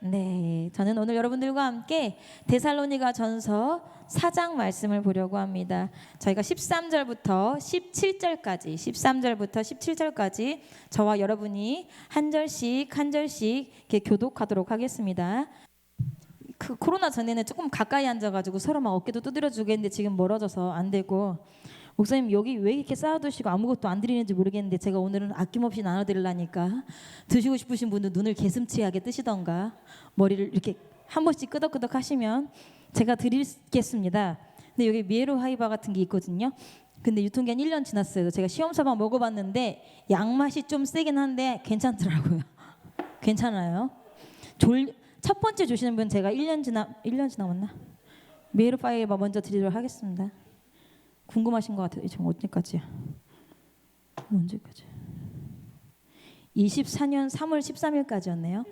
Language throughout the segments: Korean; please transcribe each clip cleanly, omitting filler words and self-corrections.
네, 저는 오늘 여러분들과 함께 데살로니가 전서 4장 말씀을 보려고 합니다. 저희가 13절부터 17절까지 13절부터 17절까지 저와 여러분이 한 절씩 한 절씩 이렇게 교독하도록 하겠습니다. 그 코로나 전에는 조금 가까이 앉아가지고 서로 막 어깨도 두드려주고 했는데 지금 멀어져서 안 되고, 목사님 여기 왜 이렇게 쌓아두시고 아무것도 안 드리는지 모르겠는데 제가 오늘은 아낌없이 나눠드리려니까 드시고 싶으신 분은 눈을 개슴츠하게 뜨시던가 머리를 이렇게 한 번씩 끄덕끄덕 하시면 제가 드리겠습니다. 근데 여기 미에로 하이바 같은 게 있거든요. 근데 유통기한 1년 지났어요. 제가 시험사방 먹어봤는데 양맛이 좀 세긴 한데 괜찮더라고요. 괜찮아요. 첫 번째 주시는 분 제가 1년 지나갔나? 미에로 하이바 먼저 드리도록 하겠습니다. 궁금하신 것 같아요. 지금 언제까지야? 언제까지? 24년 3월 13일까지였네요.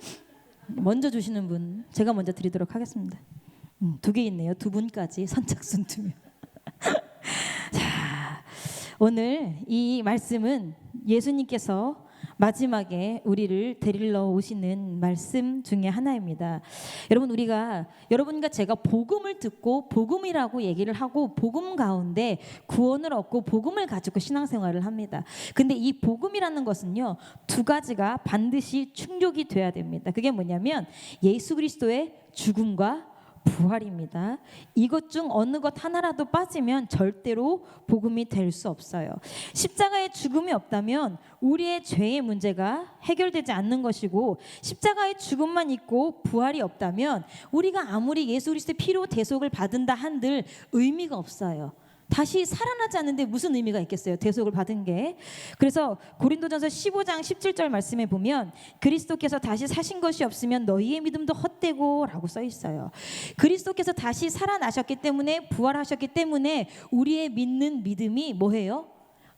먼저 주시는 분 제가 먼저 드리도록 하겠습니다. 2개 있네요. 2분까지 선착순 2명. 자, 오늘 이 말씀은 예수님께서 마지막에 우리를 데리러 오시는 말씀 중에 하나입니다. 여러분, 여러분과 제가 복음을 듣고 복음이라고 얘기를 하고 복음 가운데 구원을 얻고 복음을 가지고 신앙생활을 합니다. 근데 이 복음이라는 것은요, 두 가지가 반드시 충족이 돼야 됩니다. 그게 뭐냐면 예수 그리스도의 죽음과 부활입니다. 이것 중 어느 것 하나라도 빠지면 절대로 복음이 될 수 없어요. 십자가의 죽음이 없다면 우리의 죄의 문제가 해결되지 않는 것이고, 십자가의 죽음만 있고 부활이 없다면 우리가 아무리 예수 그리스도의 피로 대속을 받은다 한들 의미가 없어요. 다시 살아나지 않는데 무슨 의미가 있겠어요? 대속을 받은 게. 그래서 고린도전서 15장 17절 말씀에 보면 그리스도께서 다시 사신 것이 없으면 너희의 믿음도 헛되고 라고 써 있어요. 그리스도께서 다시 살아나셨기 때문에, 부활하셨기 때문에 우리의 믿는 믿음이 뭐예요?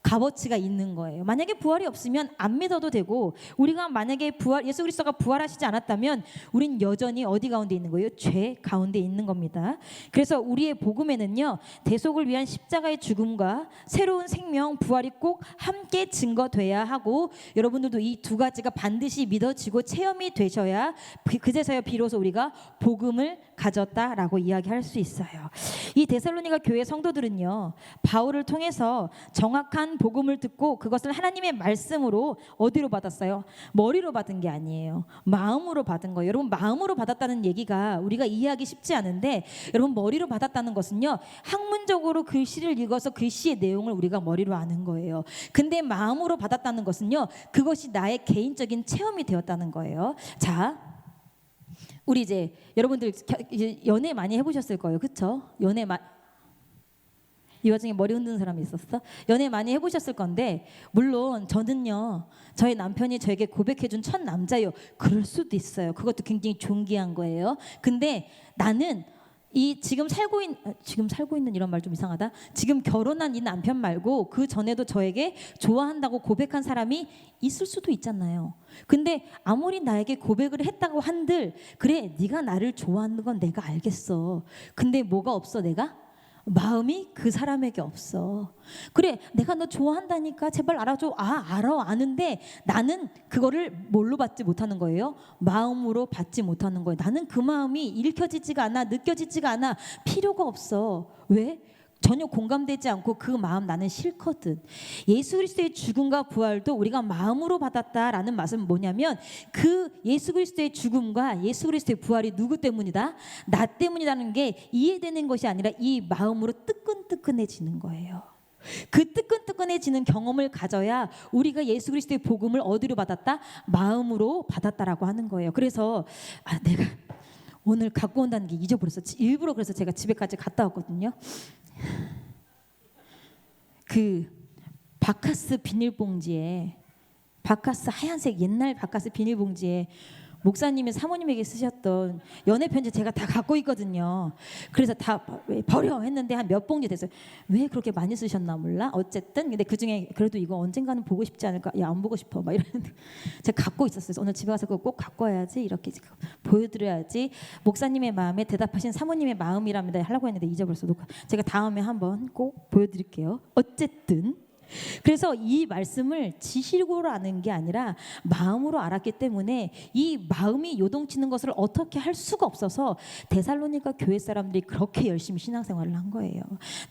값어치가 있는 거예요. 만약에 부활이 없으면 안 믿어도 되고, 우리가 만약에 예수 그리스도가 부활하시지 않았다면 우린 여전히 어디 가운데 있는 거예요? 죄 가운데 있는 겁니다. 그래서 우리의 복음에는요, 대속을 위한 십자가의 죽음과 새로운 생명, 부활이 꼭 함께 증거돼야 하고, 여러분들도 이 두 가지가 반드시 믿어지고 체험이 되셔야 그제서야 비로소 우리가 복음을 가졌다라고 이야기할 수 있어요. 이 데살로니가 교회 성도들은요, 바울을 통해서 정확한 복음을 듣고 그것을 하나님의 말씀으로 어디로 받았어요? 머리로 받은 게 아니에요. 마음으로 받은 거예요. 여러분, 마음으로 받았다는 얘기가 우리가 이해하기 쉽지 않은데, 여러분, 머리로 받았다는 것은요, 학문적으로 글씨를 읽어서 글씨의 내용을 우리가 머리로 아는 거예요. 근데 마음으로 받았다는 것은요, 그것이 나의 개인적인 체험이 되었다는 거예요. 자, 우리 이제 여러분들 이제 연애 많이 해보셨을 거예요, 그렇죠? 이 와중에 머리 흔드는 사람이 있었어? 연애 많이 해보셨을 건데, 물론 저는요, 저의 남편이 저에게 고백해준 첫 남자예요. 그럴 수도 있어요. 그것도 굉장히 존귀한 거예요. 근데 나는 지금 살고 있는 이런 말 좀 이상하다. 지금 결혼한 이 남편 말고 그 전에도 저에게 좋아한다고 고백한 사람이 있을 수도 있잖아요. 근데 아무리 나에게 고백을 했다고 한들, 그래, 네가 나를 좋아하는 건 내가 알겠어. 근데 뭐가 없어? 내가 마음이 그 사람에게 없어. 그래, 내가 너 좋아한다니까 제발 알아줘. 알아, 아는데 나는 그거를 뭘로 받지 못하는 거예요? 마음으로 받지 못하는 거예요. 나는 그 마음이 읽혀지지가 않아, 느껴지지가 않아. 필요가 없어. 왜? 전혀 공감되지 않고 그 마음 나는 싫거든. 예수 그리스도의 죽음과 부활도 우리가 마음으로 받았다라는 말은 뭐냐면, 그 예수 그리스도의 죽음과 예수 그리스도의 부활이 누구 때문이다? 나 때문이라는 게 이해되는 것이 아니라 이 마음으로 뜨끈뜨끈해지는 거예요. 그 뜨끈뜨끈해지는 경험을 가져야 우리가 예수 그리스도의 복음을 어디로 받았다? 마음으로 받았다라고 하는 거예요. 그래서 내가 오늘 갖고 온다는 게 잊어버렸어. 일부러 그래서 제가 집에까지 갔다 왔거든요. 그 바카스 비닐봉지에, 바카스 하얀색 옛날 바카스 비닐봉지에 목사님이 사모님에게 쓰셨던 연애 편지 제가 다 갖고 있거든요. 그래서 다 버려 했는데 한 몇 봉지 됐어요. 왜 그렇게 많이 쓰셨나 몰라. 어쨌든 근데 그 중에 그래도 이거 언젠가는 보고 싶지 않을까. 야, 안 보고 싶어. 막 이러는데 제가 갖고 있었어요. 오늘 집에 가서 그거 꼭 갖고 와야지. 이렇게 보여드려야지. 목사님의 마음에 대답하신 사모님의 마음이랍니다 하려고 했는데 잊어버렸어. 제가 다음에 한번 꼭 보여드릴게요. 어쨌든 그래서 이 말씀을 지식으로 아는 게 아니라 마음으로 알았기 때문에 이 마음이 요동치는 것을 어떻게 할 수가 없어서 데살로니가 교회 사람들이 그렇게 열심히 신앙생활을 한 거예요.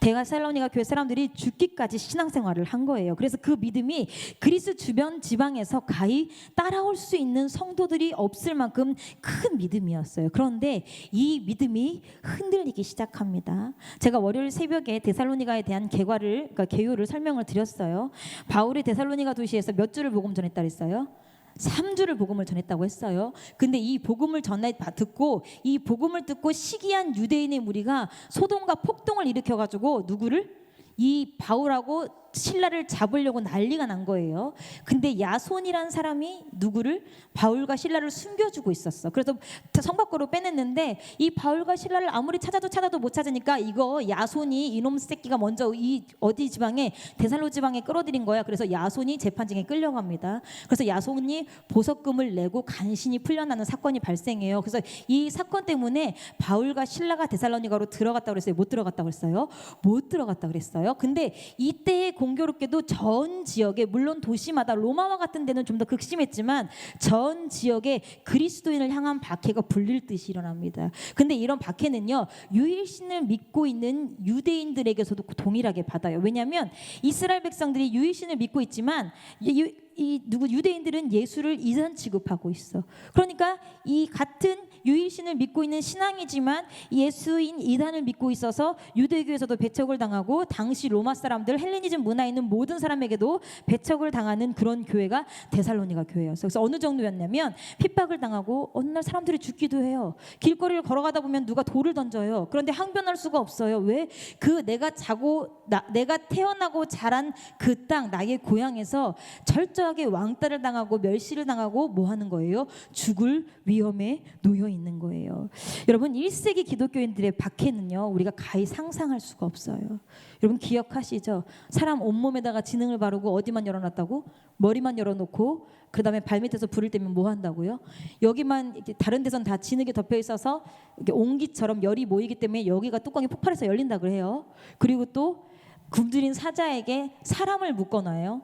데살로니가 교회 사람들이 죽기까지 신앙생활을 한 거예요. 그래서 그 믿음이 그리스 주변 지방에서 가히 따라올 수 있는 성도들이 없을 만큼 큰 믿음이었어요. 그런데 이 믿음이 흔들리기 시작합니다. 제가 월요일 새벽에 데살로니가에 대한 그러니까 개요를 설명을 드렸어요. 바울이 데살로니가 도시에서 몇 주를 복음 전했다 그랬어요? 3주를 복음을 전했다고 했어요. 근데 이 복음을 듣고 이 복음을 듣고 시기한 유대인의 무리가 소동과 폭동을 일으켜 가지고 누구를? 이 바울하고 신라를 잡으려고 난리가 난 거예요. 근데 야손이란 사람이 누구를? 바울과 신라를 숨겨주고 있었어. 그래서 성 밖으로 빼냈는데 이 바울과 신라를 아무리 찾아도 못 찾으니까 이거 야손이 이놈 새끼가 먼저 이 어디 지방에 데살로 지방에 끌어들인 거야. 그래서 야손이 재판장에 끌려갑니다. 그래서 야손이 보석금을 내고 간신히 풀려나는 사건이 발생해요. 그래서 이 사건 때문에 바울과 신라가 데살로니가로 들어갔다고 그랬어요? 못 들어갔다고 그랬어요? 못 들어갔다고 그랬어요. 근데 이때의 공교롭게도 전 지역에, 물론 도시마다 로마와 같은 데는 좀 더 극심했지만 전 지역에 그리스도인을 향한 박해가 불릴 듯이 일어납니다. 근데 이런 박해는요, 유일신을 믿고 있는 유대인들에게서도 동일하게 받아요. 왜냐하면 이스라엘 백성들이 유일신을 믿고 있지만 유대인들은 예수를 이단 취급하고 있어. 그러니까 이 같은 유일신을 믿고 있는 신앙이지만 예수인 이단을 믿고 있어서 유대교에서도 배척을 당하고 당시 로마 사람들, 헬레니즘 문화에 있는 모든 사람에게도 배척을 당하는 그런 교회가 데살로니가 교회였어요. 그래서 어느 정도였냐면 핍박을 당하고 어느 날 사람들이 죽기도 해요. 길거리를 걸어가다 보면 누가 돌을 던져요. 그런데 항변할 수가 없어요. 왜? 내가 태어나고 자란 그 땅, 나의 고향에서 철저하게 왕따를 당하고 멸시를 당하고 뭐 하는 거예요? 죽을 위험에 놓여 있는 거예요. 여러분, 1세기 기독교인들의 박해는요, 우리가 가히 상상할 수가 없어요. 여러분 기억하시죠? 사람 온몸에다가 지능을 바르고 어디만 열어놨다고? 머리만 열어놓고 그 다음에 발밑에서 불을 떼면 뭐 한다고요? 여기만 이렇게 다른 데선 다 진흙에 덮여 있어서 이렇게 옹기처럼 열이 모이기 때문에 여기가 뚜껑이 폭발해서 열린다 그래요. 그리고 또 굶주린 사자에게 사람을 묶어놔요.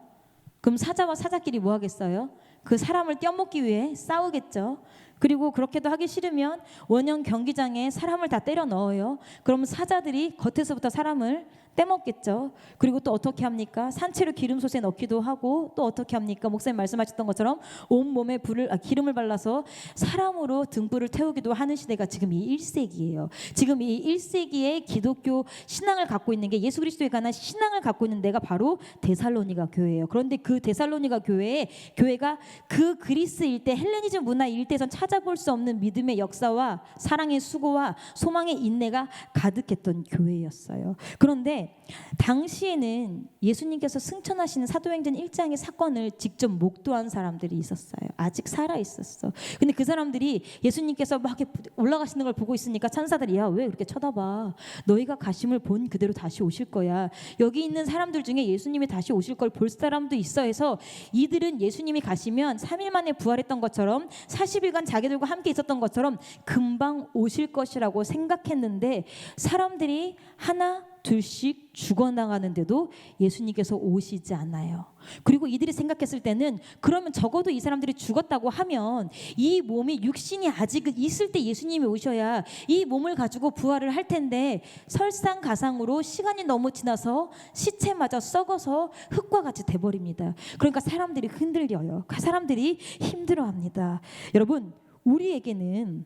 그럼 사자와 사자끼리 뭐 하겠어요? 그 사람을 떼어먹기 위해 싸우겠죠. 그리고 그렇게도 하기 싫으면 원형 경기장에 사람을 다 때려 넣어요. 그럼 사자들이 겉에서부터 사람을 떼먹겠죠. 그리고 또 어떻게 합니까? 산채로 기름솥에 넣기도 하고, 또 어떻게 합니까? 목사님 말씀하셨던 것처럼 온몸에 기름을 발라서 사람으로 등불을 태우기도 하는 시대가 지금 이 1세기예요. 지금 이 1세기의 기독교 신앙을 갖고 있는 게, 예수 그리스도에 관한 신앙을 갖고 있는 데가 바로 데살로니가 교회예요. 그런데 그 데살로니가 교회가 그 그리스 일대, 헬레니즘 문화 일대에선 찾아볼 수 없는 믿음의 역사와 사랑의 수고와 소망의 인내가 가득했던 교회였어요. 그런데 당시에는 예수님께서 승천하시는 사도행전 1장의 사건을 직접 목도한 사람들이 있었어요. 아직 살아 있었어. 근데 그 사람들이 예수님께서 막 올라가시는 걸 보고 있으니까 천사들이, 야, 왜 그렇게 쳐다봐? 너희가 가심을 본 그대로 다시 오실 거야. 여기 있는 사람들 중에 예수님이 다시 오실 걸 볼 사람도 있어 해서 이들은 예수님이 가시면 3일 만에 부활했던 것처럼 40일간 자기들과 함께 있었던 것처럼 금방 오실 것이라고 생각했는데, 사람들이 하나 둘씩 죽어나가는데도 예수님께서 오시지 않아요. 그리고 이들이 생각했을 때는, 그러면 적어도 이 사람들이 죽었다고 하면 이 몸이, 육신이 아직 있을 때 예수님이 오셔야 이 몸을 가지고 부활을 할 텐데, 설상가상으로 시간이 너무 지나서 시체마저 썩어서 흙과 같이 돼버립니다. 그러니까 사람들이 흔들려요. 사람들이 힘들어합니다. 여러분, 우리에게는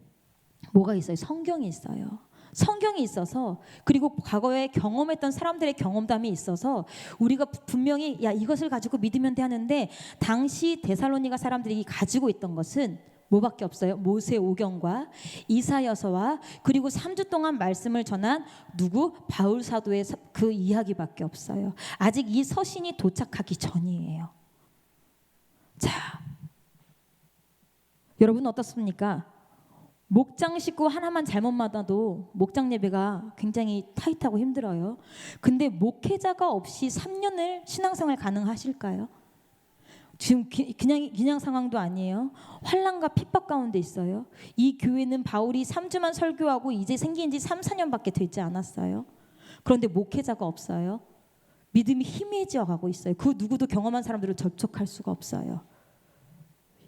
뭐가 있어요? 성경이 있어요. 성경이 있어서, 그리고 과거에 경험했던 사람들의 경험담이 있어서 우리가 분명히 이것을 가지고 믿으면 돼 하는데, 당시 데살로니가 사람들이 가지고 있던 것은 뭐밖에 없어요? 모세오경과 이사야서와 그리고 3주 동안 말씀을 전한 바울 사도의 그 이야기밖에 없어요. 아직 이 서신이 도착하기 전이에요. 자, 여러분 어떻습니까? 목장 식구 하나만 잘못 받아도 목장 예배가 굉장히 타이트하고 힘들어요. 근데 목회자가 없이 3년을 신앙생활 가능하실까요? 지금 그냥 상황도 아니에요. 환난과 핍박 가운데 있어요. 이 교회는 바울이 3주만 설교하고 이제 생긴 지 3, 4년밖에 되지 않았어요. 그런데 목회자가 없어요. 믿음이 희미해져 가고 있어요. 그 누구도 경험한 사람들을 접촉할 수가 없어요.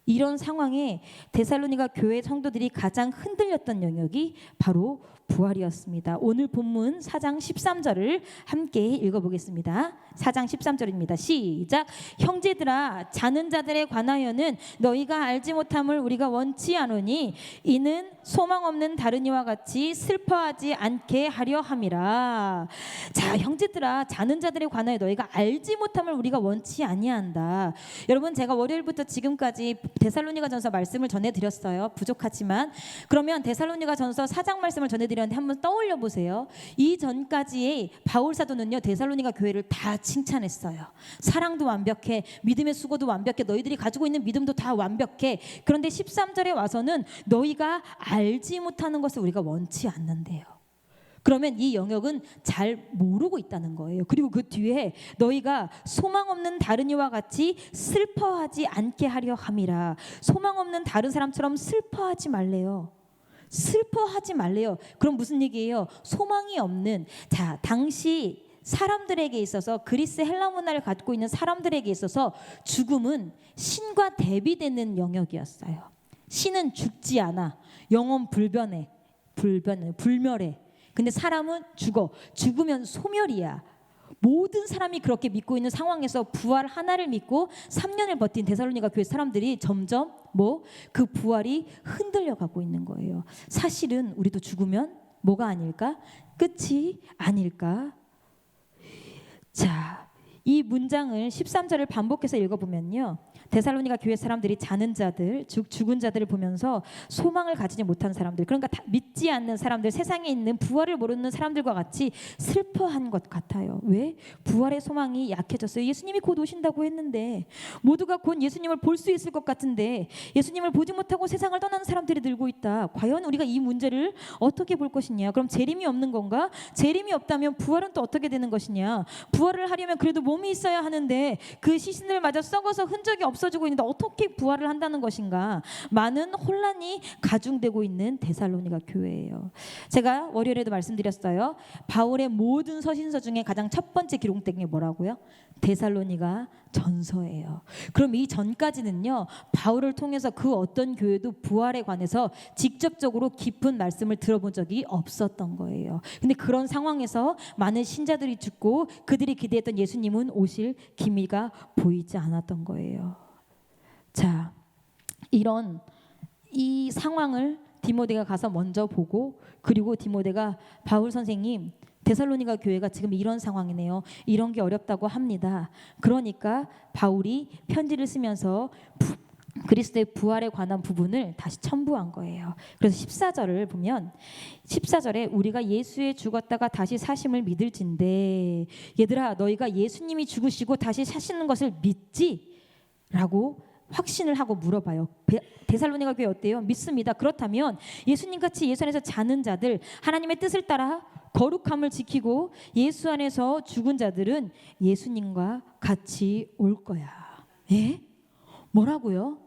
이런 상황에 데살로니가 교회 성도들이 가장 흔들렸던 영역이 바로 부활이었습니다. 오늘 본문 4장 13절을 함께 읽어보겠습니다. 4장 13절입니다. 시작. 형제들아, 자는 자들에 관하여는 너희가 알지 못함을 우리가 원치 않으니 이는 소망 없는 다른 이와 같이 슬퍼하지 않게 하려 함이라. 자, 형제들아, 자는 자들에 관하여 너희가 알지 못함을 우리가 원치 아니한다. 여러분, 제가 월요일부터 지금까지 데살로니가전서 말씀을 전해드렸어요. 부족하지만 그러면 데살로니가전서 4장 말씀을 전해드렸는데 한번 떠올려 보세요. 이 전까지의 바울 사도는요, 데살로니가 교회를 다 칭찬했어요. 사랑도 완벽해, 믿음의 수고도 완벽해, 너희들이 가지고 있는 믿음도 다 완벽해. 그런데 13절에 와서는 너희가 알지 못하는 것을 우리가 원치 않는데요. 그러면 이 영역은 잘 모르고 있다는 거예요. 그리고 그 뒤에 너희가 소망 없는 다른 이와 같이 슬퍼하지 않게 하려 함이라. 소망 없는 다른 사람처럼 슬퍼하지 말래요. 슬퍼하지 말래요. 그럼 무슨 얘기예요? 소망이 없는, 자, 당시 사람들에게 있어서, 그리스 헬라 문화를 갖고 있는 사람들에게 있어서 죽음은 신과 대비되는 영역이었어요. 신은 죽지 않아. 영원 불멸해. 근데 사람은 죽으면 소멸이야. 모든 사람이 그렇게 믿고 있는 상황에서 부활 하나를 믿고 3년을 버틴 데살로니가 교회 사람들이 점점 그 부활이 흔들려 가고 있는 거예요. 사실은 우리도 죽으면 뭐가 아닐까? 끝이 아닐까? 자, 이 문장을 13절을 반복해서 읽어보면요, 데살로니가 교회 사람들이 자는 자들, 죽은 자들을 보면서 소망을 가지지 못한 사람들, 그러니까 믿지 않는 사람들, 세상에 있는 부활을 모르는 사람들과 같이 슬퍼한 것 같아요. 왜? 부활의 소망이 약해졌어요. 예수님이 곧 오신다고 했는데, 모두가 곧 예수님을 볼 수 있을 것 같은데 예수님을 보지 못하고 세상을 떠나는 사람들이 늘고 있다. 과연 우리가 이 문제를 어떻게 볼 것이냐? 그럼 재림이 없는 건가? 재림이 없다면 부활은 또 어떻게 되는 것이냐? 부활을 하려면 그래도 몸이 있어야 하는데 그 시신을 마저 썩어서 흔적이 없어지고 있는데 어떻게 부활을 한다는 것인가? 많은 혼란이 가중되고 있는 데살로니가 교회예요. 제가 월요일에도 말씀드렸어요. 바울의 모든 서신서 중에 가장 첫 번째 기록된 게 뭐라고요? 데살로니가 전서예요. 그럼 이 전까지는요, 바울을 통해서 그 어떤 교회도 부활에 관해서 직접적으로 깊은 말씀을 들어본 적이 없었던 거예요. 근데 그런 상황에서 많은 신자들이 죽고 그들이 기대했던 예수님은 오실 기미가 보이지 않았던 거예요. 자, 이런 이 상황을 디모데가 가서 먼저 보고, 그리고 디모데가 바울 선생님, 데살로니가 교회가 지금 이런 상황이네요. 이런 게 어렵다고 합니다. 그러니까 바울이 편지를 쓰면서 그리스도의 부활에 관한 부분을 다시 첨부한 거예요. 그래서 14절을 보면 14절에 우리가 예수에 죽었다가 다시 사심을 믿을진데, 얘들아 너희가 예수님이 죽으시고 다시 사시는 것을 믿지? 라고 확신을 하고 물어봐요. 데살로니가 교회 어때요? 믿습니다. 그렇다면 예수님같이 예수 안에서 자는 자들, 하나님의 뜻을 따라 거룩함을 지키고 예수 안에서 죽은 자들은 예수님과 같이 올 거야. 예? 뭐라고요?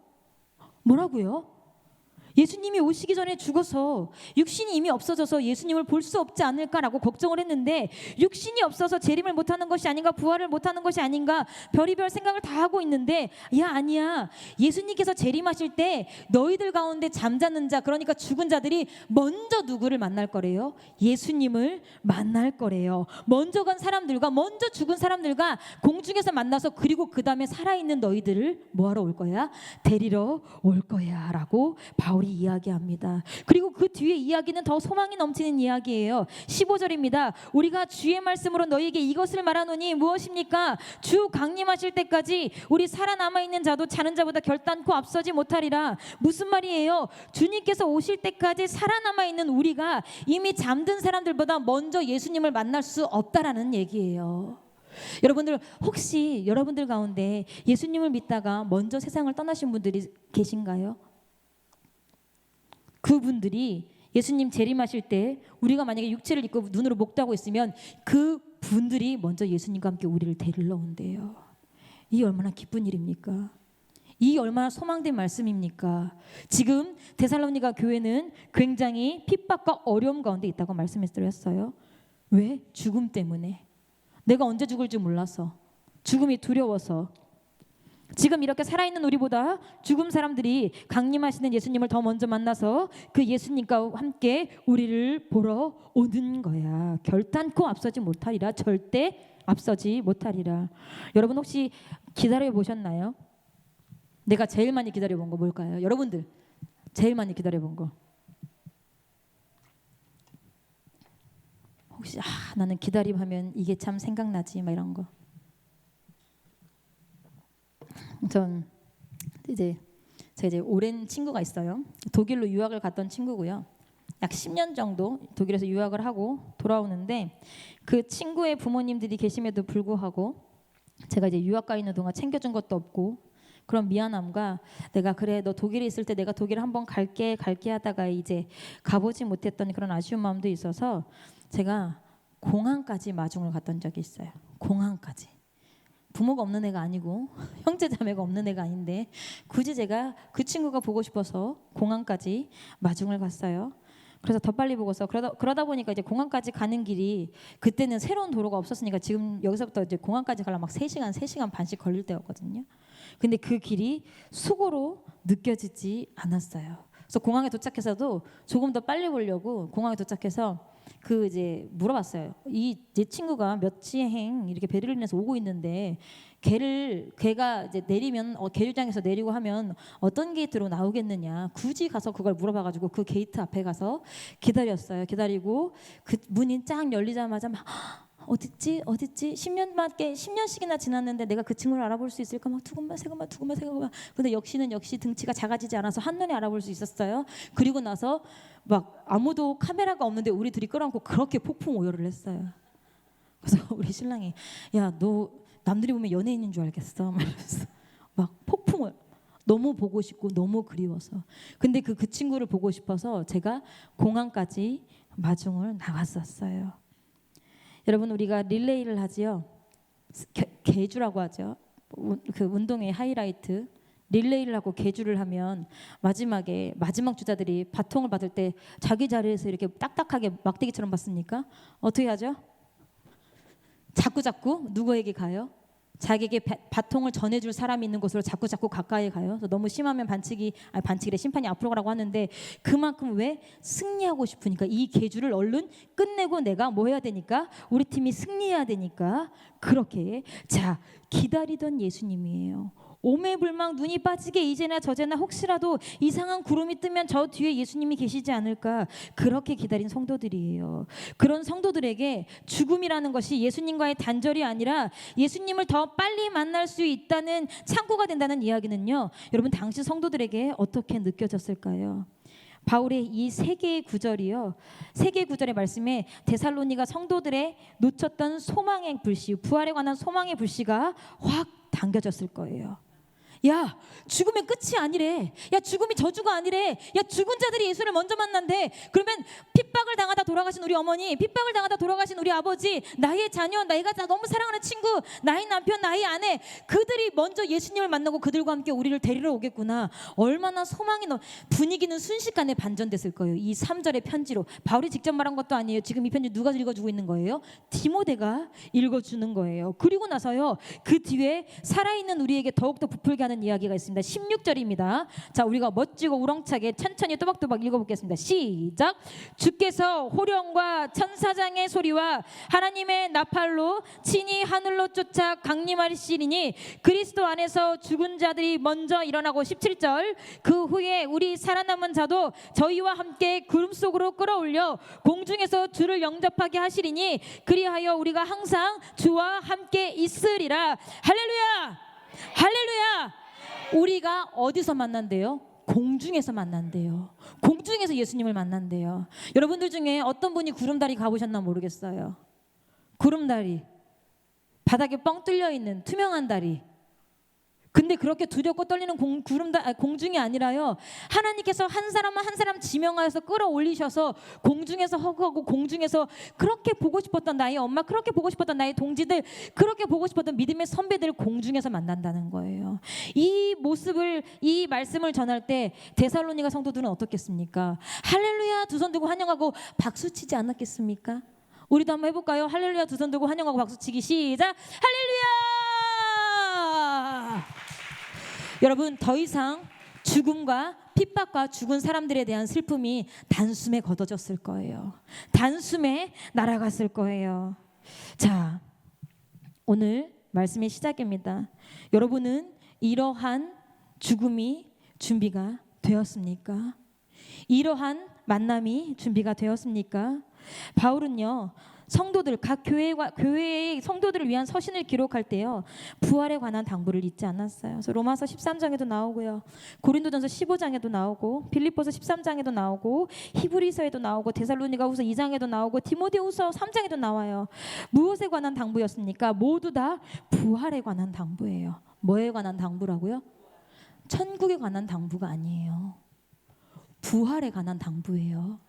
예수님이 오시기 전에 죽어서 육신이 이미 없어져서 예수님을 볼 수 없지 않을까라고 걱정을 했는데, 육신이 없어서 재림을 못하는 것이 아닌가, 부활을 못하는 것이 아닌가, 별의별 생각을 다 하고 있는데, 아니야. 예수님께서 재림하실 때 너희들 가운데 잠자는 자, 그러니까 죽은 자들이 먼저 누구를 만날 거래요? 예수님을 만날 거래요. 먼저 간 사람들과, 먼저 죽은 사람들과 공중에서 만나서, 그리고 그 다음에 살아있는 너희들을 뭐하러 올 거야? 데리러 올 거야 라고 바울이 이야기합니다. 그리고 그 뒤에 이야기는 더 소망이 넘치는 이야기예요. 15절입니다. 우리가 주의 말씀으로 너희에게 이것을 말하노니 무엇입니까? 주 강림하실 때까지 우리 살아남아 있는 자도 자는 자보다 결단코 앞서지 못하리라. 무슨 말이에요? 주님께서 오실 때까지 살아남아 있는 우리가 이미 잠든 사람들보다 먼저 예수님을 만날 수 없다라는 얘기예요. 여러분들, 혹시 여러분들 가운데 예수님을 믿다가 먼저 세상을 떠나신 분들이 계신가요? 그분들이 예수님 재림하실 때 우리가 만약에 육체를 입고 눈으로 목도하고 있으면 그 분들이 먼저 예수님과 함께 우리를 데리러 온대요. 이 얼마나 기쁜 일입니까? 이 얼마나 소망된 말씀입니까? 지금 데살로니가 교회는 굉장히 핍박과 어려움 가운데 있다고 말씀드렸어요. 왜? 죽음 때문에. 내가 언제 죽을지 몰라서, 죽음이 두려워서. 지금 이렇게 살아있는 우리보다 죽은 사람들이 강림하시는 예수님을 더 먼저 만나서 그 예수님과 함께 우리를 보러 오는 거야. 결단코 앞서지 못하리라. 절대 앞서지 못하리라. 여러분 혹시 기다려 보셨나요? 내가 제일 많이 기다려 본 거 뭘까요? 여러분들 제일 많이 기다려 본 거. 혹시 나는 기다림하면 이게 참 생각나지 막 이런 거. 전 제가 이제 오랜 친구가 있어요. 독일로 유학을 갔던 친구고요. 약 10년 정도 독일에서 유학을 하고 돌아오는데 그 친구의 부모님들이 계심에도 불구하고 제가 이제 유학 가 있는 동안 챙겨준 것도 없고 그런 미안함과 내가 그래 너 독일에 있을 때 내가 독일 한번 갈게 하다가 이제 가보지 못했던 그런 아쉬운 마음도 있어서 제가 공항까지 마중을 갔던 적이 있어요. 공항까지. 부모가 없는 애가 아니고 형제 자매가 없는 애가 아닌데 굳이 제가 그 친구가 보고 싶어서 공항까지 마중을 갔어요. 그래서 더 빨리 보고서 그러다 보니까 이제 공항까지 가는 길이 그때는 새로운 도로가 없었으니까 지금 여기서부터 이제 공항까지 가려면 막 3시간 반씩 걸릴 때였거든요. 근데 그 길이 수고로 느껴지지 않았어요. 그래서 공항에 도착해서도 조금 더 빨리 보려고 공항에 도착해서 그 이제 물어봤어요. 내 친구가 몇 시행 이렇게 베를린에서 오고 있는데 걔가 이제 내리면 계류장에서 내리고 하면 어떤 게이트로 나오겠느냐. 굳이 가서 그걸 물어봐가지고 그 게이트 앞에 가서 기다렸어요. 기다리고 그 문이 쫙 열리자마자 막 어딨지 10년씩이나 지났는데 내가 그 친구를 알아볼 수 있을까 막 두근만 세근만 근데 역시 등치가 작아지지 않아서 한눈에 알아볼 수 있었어요. 그리고 나서 막 아무도 카메라가 없는데 우리 둘이 끌어안고 그렇게 폭풍 오열을 했어요. 그래서 우리 신랑이 야 너 남들이 보면 연예인인 줄 알겠어 말면서 막 폭풍을 너무 보고 싶고 너무 그리워서. 근데 그 친구를 보고 싶어서 제가 공항까지 마중을 나갔었어요. 여러분 우리가 릴레이를 하지요. 계주라고 하죠. 그 운동의 하이라이트. 릴레이를 하고 계주를 하면 마지막 주자들이 바통을 받을 때 자기 자리에서 이렇게 딱딱하게 막대기처럼 받습니까? 어떻게 하죠? 자꾸 누구에게 가요? 자기에게 바통을 전해줄 사람이 있는 곳으로 자꾸 가까이 가요. 그래서 너무 심하면 반칙이래 심판이 앞으로 가라고 하는데 그만큼 왜 승리하고 싶으니까 이 계주를 얼른 끝내고 내가 뭐 해야 되니까 우리 팀이 승리해야 되니까 그렇게 자 기다리던 예수님이에요. 오매불망 눈이 빠지게 이제나 저제나 혹시라도 이상한 구름이 뜨면 저 뒤에 예수님이 계시지 않을까 그렇게 기다린 성도들이에요. 그런 성도들에게 죽음이라는 것이 예수님과의 단절이 아니라 예수님을 더 빨리 만날 수 있다는 창구가 된다는 이야기는요. 여러분 당시 성도들에게 어떻게 느껴졌을까요? 바울의 이 세 개의 구절이요. 세 개의 구절의 말씀에 데살로니가 성도들의 놓쳤던 소망의 불씨, 부활에 관한 소망의 불씨가 확 당겨졌을 거예요. 야 죽으면 끝이 아니래. 야 죽음이 저주가 아니래. 야 죽은 자들이 예수를 먼저 만난대. 그러면 핍박을 당하다 돌아가신 우리 어머니, 핍박을 당하다 돌아가신 우리 아버지, 나의 자녀, 내가 너무 사랑하는 친구, 나의 남편, 나의 아내, 그들이 먼저 예수님을 만나고 그들과 함께 우리를 데리러 오겠구나. 얼마나 소망이 분위기는 순식간에 반전됐을 거예요. 이 3절의 편지로. 바울이 직접 말한 것도 아니에요. 지금 이 편지 누가 읽어주고 있는 거예요? 디모데가 읽어주는 거예요. 그리고 나서요 그 뒤에 살아있는 우리에게 더욱더 부풀게 하는 이야기가 있습니다. 16절입니다. 자, 우리가 멋지고 우렁차게 천천히 또박또박 읽어보겠습니다. 시작. 주께서 호령과 천사장의 소리와 하나님의 나팔로 친히 하늘로 쫓아 강림하시리니 그리스도 안에서 죽은 자들이 먼저 일어나고 17절. 그 후에 우리 살아남은 자도 저희와 함께 구름 속으로 끌어올려 공중에서 주를 영접하게 하시리니 그리하여 우리가 항상 주와 함께 있으리라. 할렐루야. 할렐루야. 우리가 어디서 만난대요? 공중에서 만난대요. 공중에서 예수님을 만난대요. 여러분들 중에 어떤 분이 구름다리 가보셨나 모르겠어요. 구름다리, 바닥에 뻥 뚫려 있는 투명한 다리. 근데 그렇게 두렵고 떨리는 공중이 아니라요. 하나님께서 한 사람 한 사람 지명하여서 끌어올리셔서 공중에서 허구하고 공중에서 그렇게 보고 싶었던 나의 엄마, 그렇게 보고 싶었던 나의 동지들, 그렇게 보고 싶었던 믿음의 선배들을 공중에서 만난다는 거예요. 이 모습을, 이 말씀을 전할 때 데살로니가 성도들은 어떻겠습니까? 할렐루야 두 손 들고 환영하고 박수치지 않았겠습니까? 우리도 한번 해볼까요? 할렐루야 두 손 들고 환영하고 박수치기 시작. 할렐루야. 여러분 더 이상 죽음과 핍박과 죽은 사람들에 대한 슬픔이 단숨에 걷어졌을 거예요. 단숨에 날아갔을 거예요. 자, 오늘 말씀의 시작입니다. 여러분은 이러한 죽음이 준비가 되었습니까? 이러한 만남이 준비가 되었습니까? 바울은요, 성도들, 각 교회의 성도들을 위한 서신을 기록할 때요, 부활에 관한 당부를 잊지 않았어요. 그래서 로마서 13장에도 나오고요, 고린도전서 15장에도 나오고, 빌립보서 13장에도 나오고, 히브리서에도 나오고, 데살로니가후서 2장에도 나오고, 디모데후서 3장에도 나와요. 무엇에 관한 당부였습니까? 모두 다 부활에 관한 당부예요. 뭐에 관한 당부라고요? 천국에 관한 당부가 아니에요. 부활에 관한 당부예요.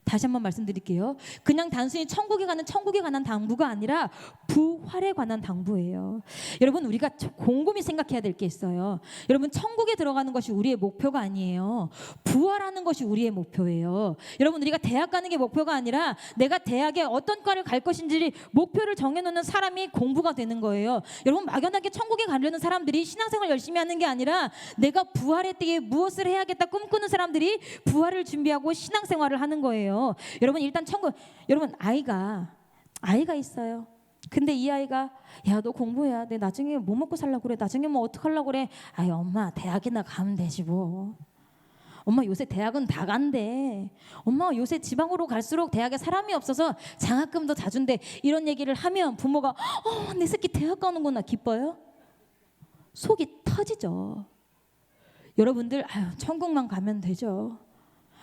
다시 한번 말씀드릴게요. 그냥 단순히 천국에 관한 당부가 아니라 부활에 관한 당부예요. 여러분, 우리가 곰곰이 생각해야 될 게 있어요. 여러분, 천국에 들어가는 것이 우리의 목표가 아니에요. 부활하는 것이 우리의 목표예요. 여러분, 우리가 대학 가는 게 목표가 아니라 내가 대학에 어떤 과를 갈 것인지 목표를 정해놓는 사람이 공부가 되는 거예요. 여러분, 막연하게 천국에 가려는 사람들이 신앙생활 열심히 하는 게 아니라 내가 부활의 때에 무엇을 해야겠다 꿈꾸는 사람들이 부활을 준비하고 신앙생활을 하는 거예요. 여러분, 일단 여러분, 아이가 있어요. 근데 이 아이가, 야, 너 공부해야 돼. 나중에 뭐 먹고 살려고 그래. 나중에 뭐 어떡하려고 그래. 아이, 엄마 대학이나 가면 되지 뭐. 엄마 요새 대학은 다 간대. 엄마 요새 지방으로 갈수록 대학에 사람이 없어서 장학금도 다 준대. 이런 얘기를 하면 부모가 내 새끼 대학 가는구나 기뻐요? 속이 터지죠. 여러분들, 천국만 가면 되죠.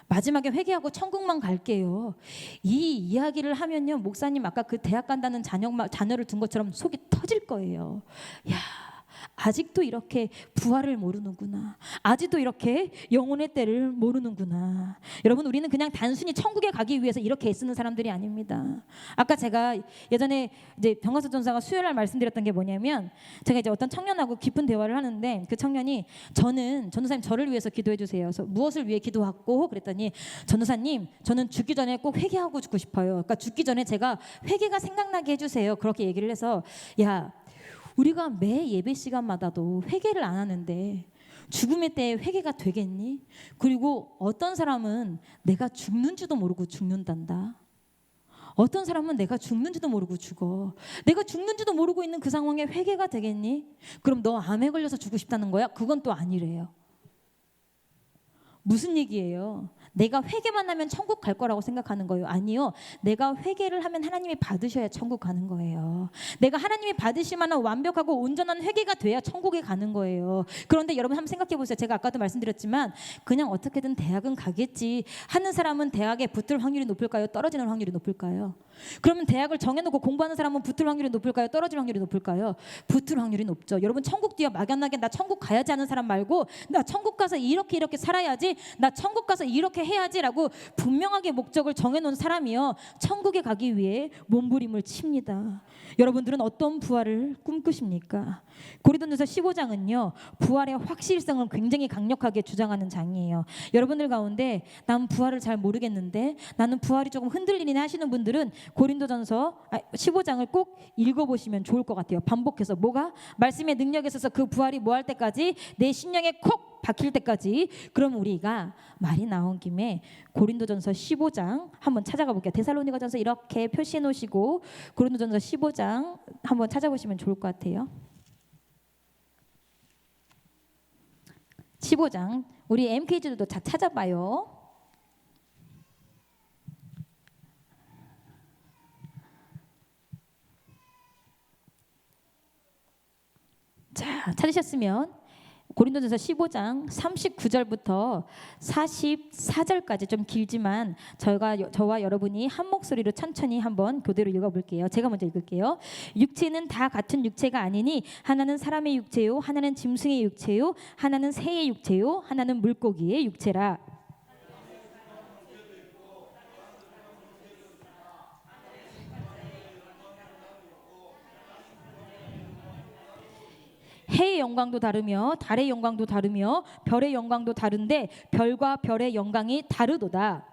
마지막에 회개하고 천국만 갈게요. 이 이야기를 하면요, 목사님 아까 그 대학 간다는 자녀를 둔 것처럼 속이 터질 거예요. 야, 아직도 이렇게 부활을 모르는구나. 아직도 이렇게 영혼의 때를 모르는구나. 여러분, 우리는 그냥 단순히 천국에 가기 위해서 이렇게 애쓰는 사람들이 아닙니다. 아까 제가 예전에 이제 병가서 전사가 수요일날 말씀드렸던 게 뭐냐면, 제가 이제 어떤 청년하고 깊은 대화를 하는데 그 청년이 전도사님 저를 위해서 기도해 주세요. 그래서 무엇을 위해 기도하고 그랬더니, 전도사님 저는 죽기 전에 꼭 회개하고 죽고 싶어요. 그러니까 죽기 전에 제가 회개가 생각나게 해주세요. 그렇게 얘기를 해서, 야, 우리가 매 예배 시간마다도 회개를 안 하는데 죽음의 때에 회개가 되겠니? 그리고 어떤 사람은 내가 죽는지도 모르고 죽는단다. 어떤 사람은 내가 죽는지도 모르고 죽어. 내가 죽는지도 모르고 있는 그 상황에 회개가 되겠니? 그럼 너 암에 걸려서 죽고 싶다는 거야? 그건 또 아니래요. 무슨 얘기예요? 내가 회개만 하면 천국 갈 거라고 생각하는 거예요? 아니요. 내가 회개를 하면 하나님이 받으셔야 천국 가는 거예요. 내가 하나님이 받으실 만한 완벽하고 온전한 회개가 돼야 천국에 가는 거예요. 그런데 여러분 한번 생각해 보세요. 제가 아까도 말씀드렸지만 그냥 어떻게든 대학은 가겠지 하는 사람은 대학에 붙을 확률이 높을까요? 떨어지는 확률이 높을까요? 그러면 대학을 정해놓고 공부하는 사람은 붙을 확률이 높을까요? 떨어질 확률이 높을까요? 붙을 확률이 높죠. 여러분, 천국 뒤에 막연하게 나 천국 가야지 하는 사람 말고, 나 천국 가서 이렇게 살아야지, 나 천국 가서 이렇게 해야지라고 분명하게 목적을 정해놓은 사람이요, 천국에 가기 위해 몸부림을 칩니다. 여러분들은 어떤 부활을 꿈꾸십니까? 고린도전서 15장은요 부활의 확실성을 굉장히 강력하게 주장하는 장이에요. 여러분들 가운데 난 부활을 잘 모르겠는데, 나는 부활이 조금 흔들리네 하시는 분들은 고린도전서 15장을 꼭 읽어보시면 좋을 것 같아요. 반복해서. 뭐가? 말씀의 능력에 있어서 그 부활이 뭐 할 때까지? 내 심령에 콕 박힐 때까지. 그럼 우리가 말이 나온 김에 고린도전서 15장 한번 찾아가 볼게요. 데살로니가전서 이렇게 표시해 놓으시고 고린도전서 15장 한번 찾아보시면 좋을 것 같아요. 15장 우리 MK들도 다 찾아봐요. 자, 찾으셨으면 고린도전서 15장 39절부터 44절까지 좀 길지만 저와 여러분이 한 목소리로 천천히 한번 교대로 읽어볼게요. 제가 먼저 읽을게요. 육체는 다 같은 육체가 아니니 하나는 사람의 육체요, 하나는 짐승의 육체요, 하나는 새의 육체요, 하나는 물고기의 육체라. 해의 영광도 다르며 달의 영광도 다르며 별의 영광도 다른데 별과 별의 영광이 다르도다.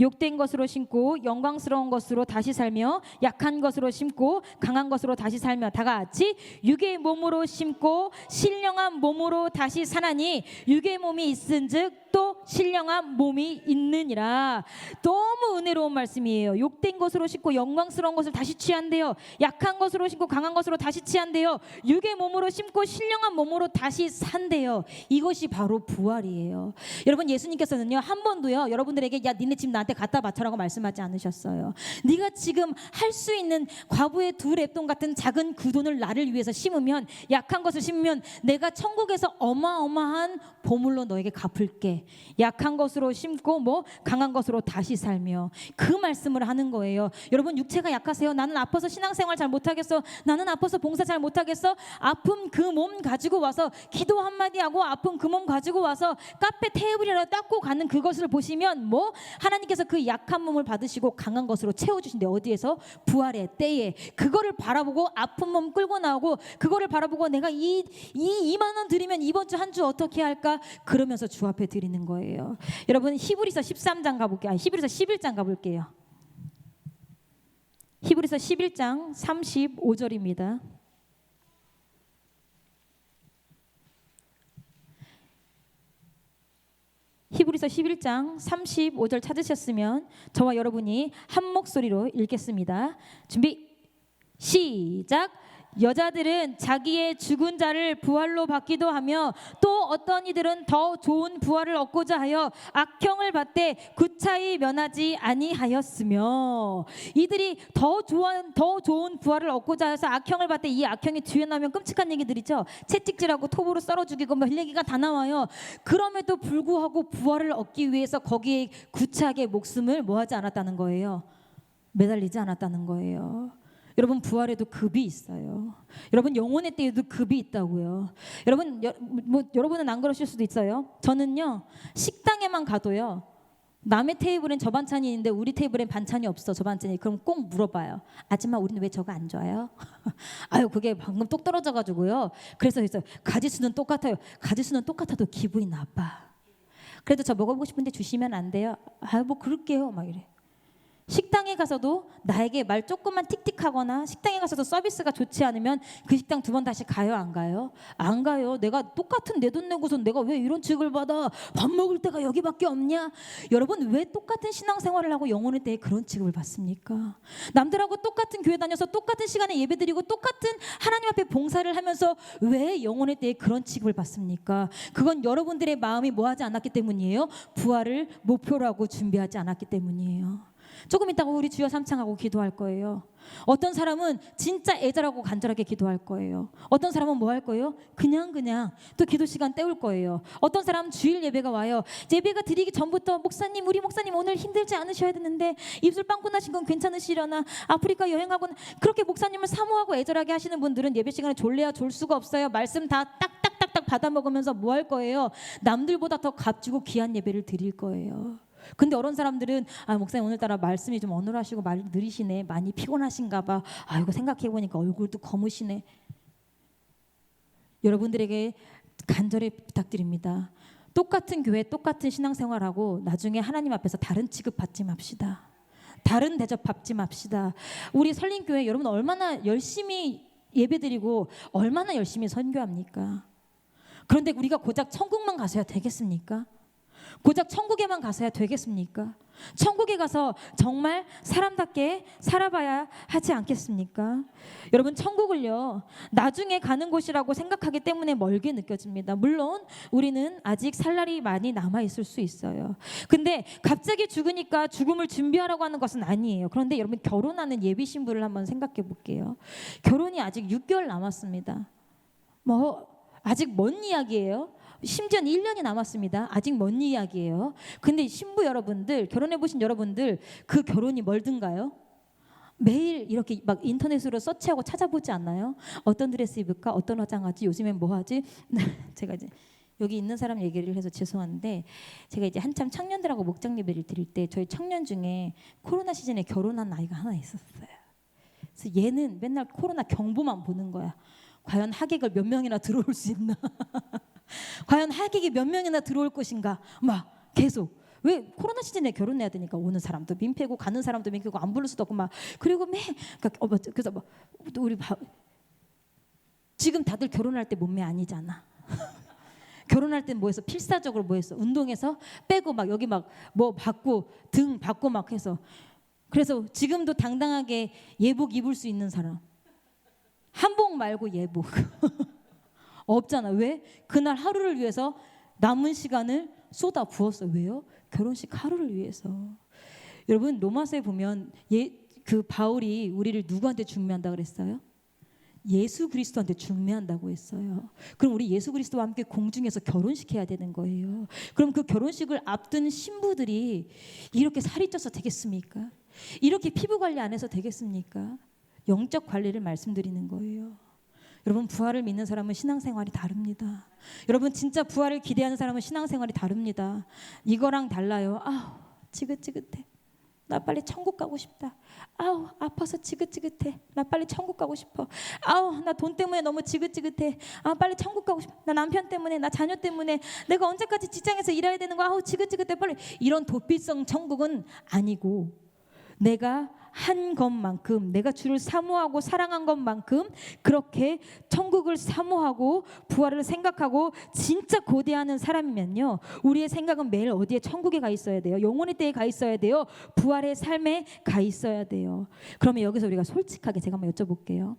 욕된 것으로 심고 영광스러운 것으로 다시 살며 약한 것으로 심고 강한 것으로 다시 살며 다 같이 육의 몸으로 심고 신령한 몸으로 다시 사나니 육의 몸이 있은즉 또 신령한 몸이 있느니라. 너무 은혜로운 말씀이에요. 욕된 것으로 심고 영광스러운 것을 다시 취한대요. 약한 것으로 심고 강한 것으로 다시 취한대요. 육의 몸으로 심고 신령한 몸으로 다시 산대요. 이것이 바로 부활이에요. 여러분, 예수님께서는요 한 번도요 여러분들에게 야 니네 집 나한테 갖다 바쳐라고 말씀하지 않으셨어요. 네가 지금 할 수 있는 과부의 두 랩돈 같은 작은 그 돈을 나를 위해서 심으면, 약한 것을 심으면 내가 천국에서 어마어마한 보물로 너에게 갚을게. 약한 것으로 심고 강한 것으로 다시 살며, 그 말씀을 하는 거예요. 여러분, 육체가 약하세요? 나는 아파서 신앙생활 잘 못하겠어. 나는 아파서 봉사 잘 못하겠어. 아픈 그 몸 가지고 와서 기도 한마디 하고 아픈 그 몸 가지고 와서 카페 테이블이라도 닦고 가는 그것을 보시면 하나님께서 그 약한 몸을 받으시고 강한 것으로 채워주신대. 어디에서? 부활의 때에. 그거를 바라보고 아픈 몸 끌고 나오고, 그거를 바라보고 내가 이 2만 원 드리면 이번 주 한 주 어떻게 할까? 그러면서 주 앞에 드리는 거예요. 여러분, 히브리서 13장 가볼게요. 히브리서 11장 가볼게요. 히브리서 11장 35절입니다. 히브리서 11장 35절 찾으셨으면 저와 여러분이 한 목소리로 읽겠습니다. 준비 시작. 여자들은 자기의 죽은 자를 부활로 받기도 하며 또 어떤 이들은 더 좋은 부활을 얻고자 하여 악형을 받되 구차히 면하지 아니하였으며, 이들이 더 좋은 부활을 얻고자 해서 악형을 받되 이 악형이 뒤에 나면 끔찍한 얘기들이죠. 채찍질하고 톱으로 썰어 죽이고 얘기가 다 나와요. 그럼에도 불구하고 부활을 얻기 위해서 거기에 구차하게 목숨을 하지 않았다는 거예요. 매달리지 않았다는 거예요. 여러분, 부활에도 급이 있어요. 여러분, 영혼의 때에도 급이 있다고요. 여러분, 여러분은 안 그러실 수도 있어요. 저는요 식당에만 가도요 남의 테이블엔 저 반찬이 있는데 우리 테이블엔 반찬이 없어, 저 반찬이. 그럼 꼭 물어봐요. 아줌마, 우리는 왜 저거 안 줘요? 아유, 그게 방금 똑 떨어져가지고요. 그래서 가지수는 똑같아요. 가지수는 똑같아도 기분이 나빠. 그래도 저 먹어보고 싶은데 주시면 안 돼요? 아유, 그럴게요. 막 이래. 식당에 가서도 나에게 말 조금만 틱틱하거나 식당에 가서도 서비스가 좋지 않으면 그 식당 두 번 다시 가요? 안 가요? 안 가요. 내가 똑같은 내 돈 내고선 내가 왜 이런 취급을 받아? 밥 먹을 때가 여기밖에 없냐? 여러분, 왜 똑같은 신앙생활을 하고 영혼의 때에 그런 취급을 받습니까? 남들하고 똑같은 교회 다녀서 똑같은 시간에 예배드리고 똑같은 하나님 앞에 봉사를 하면서 왜 영혼의 때에 그런 취급을 받습니까? 그건 여러분들의 마음이 뭐하지 않았기 때문이에요. 부활을 목표로 하고 준비하지 않았기 때문이에요. 조금 있다가 우리 주여 삼창하고 기도할 거예요. 어떤 사람은 진짜 애절하고 간절하게 기도할 거예요. 어떤 사람은 뭐 할 거예요? 그냥 또 기도 시간 때울 거예요. 어떤 사람은 주일 예배가 와요. 예배가 드리기 전부터 목사님, 우리 목사님 오늘 힘들지 않으셔야 되는데 입술 빵꾸 나신 건 괜찮으시려나? 아프리카 여행하거나. 그렇게 목사님을 사모하고 애절하게 하시는 분들은 예배 시간에 졸래야 졸 수가 없어요. 말씀 다 딱딱딱딱 받아 먹으면서 뭐 할 거예요? 남들보다 더 값주고 귀한 예배를 드릴 거예요. 근데 어떤 사람들은 목사님 오늘따라 말씀이 좀 어눌하시고 말 느리시네, 많이 피곤하신가 봐. 이거 생각해보니까 얼굴도 검으시네. 여러분들에게 간절히 부탁드립니다. 똑같은 교회 똑같은 신앙생활하고 나중에 하나님 앞에서 다른 취급받지 맙시다. 다른 대접 받지 맙시다. 우리 설린교회 여러분 얼마나 열심히 예배드리고 얼마나 열심히 선교합니까? 그런데 우리가 고작 천국만 가서야 되겠습니까? 고작 천국에만 가서야 되겠습니까? 천국에 가서 정말 사람답게 살아봐야 하지 않겠습니까? 여러분, 천국을요 나중에 가는 곳이라고 생각하기 때문에 멀게 느껴집니다. 물론 우리는 아직 살 날이 많이 남아있을 수 있어요. 근데 갑자기 죽으니까 죽음을 준비하라고 하는 것은 아니에요. 그런데 여러분, 결혼하는 예비 신부를 한번 생각해 볼게요. 결혼이 아직 6개월 남았습니다. 아직 먼 이야기예요. 심지어 1년이 남았습니다. 아직 먼 이야기예요. 근데 신부 여러분들, 결혼해보신 여러분들, 그 결혼이 멀든가요? 매일 이렇게 막 인터넷으로 서치하고 찾아보지 않나요? 어떤 드레스 입을까? 어떤 화장하지? 요즘엔 뭐 하지? 제가 이제 여기 있는 사람 얘기를 해서 죄송한데, 제가 이제 한참 청년들하고 목장 예배를 드릴 때 저희 청년 중에 코로나 시즌에 결혼한 아이가 하나 있었어요. 그래서 얘는 맨날 코로나 경보만 보는 거야. 과연 하객을 몇 명이나 들어올 수 있나? 과연 하객이 몇 명이나 들어올 것인가? 막 계속. 왜 코로나 시즌에 결혼해야 되니까 오는 사람도 민폐고 가는 사람도 민폐고 안 부를 수도 없고 막 그리고 그래서 막 우리 지금 다들 결혼할 때 몸매 아니잖아. 결혼할 땐 뭐 했어? 필사적으로 뭐 했어? 운동해서 빼고 막 여기 막 뭐 받고 등 받고 막 해서 그래서 지금도 당당하게 예복 입을 수 있는 사람 한복 말고 예복 없잖아. 왜? 그날 하루를 위해서 남은 시간을 쏟아 부었어. 왜요? 결혼식 하루를 위해서. 여러분 로마서에 보면 그 바울이 우리를 누구한테 중매한다 그랬어요? 예수 그리스도한테 중매한다고 했어요. 그럼 우리 예수 그리스도와 함께 공중에서 결혼식해야 되는 거예요. 그럼 그 결혼식을 앞둔 신부들이 이렇게 살이 쪄서 되겠습니까? 이렇게 피부 관리 안 해서 되겠습니까? 영적 관리를 말씀드리는 거예요. 여러분 부활을 믿는 사람은 신앙생활이 다릅니다. 여러분 진짜 부활을 기대하는 사람은 신앙생활이 다릅니다. 이거랑 달라요. 아우 지긋지긋해. 나 빨리 천국 가고 싶다. 아우 아파서 지긋지긋해. 나 빨리 천국 가고 싶어. 아우 나 돈 때문에 너무 지긋지긋해. 아 빨리 천국 가고 싶어. 나 남편 때문에 나 자녀 때문에 내가 언제까지 직장에서 일해야 되는 거야. 아우 지긋지긋해. 빨리. 이런 도피성 천국은 아니고 내가 한 것만큼 내가 주를 사모하고 사랑한 것만큼 그렇게 천국을 사모하고 부활을 생각하고 진짜 고대하는 사람이면요 우리의 생각은 매일 어디에 천국에 가 있어야 돼요. 영원의 때에 가 있어야 돼요. 부활의 삶에 가 있어야 돼요. 그러면 여기서 우리가 솔직하게 제가 한번 여쭤볼게요.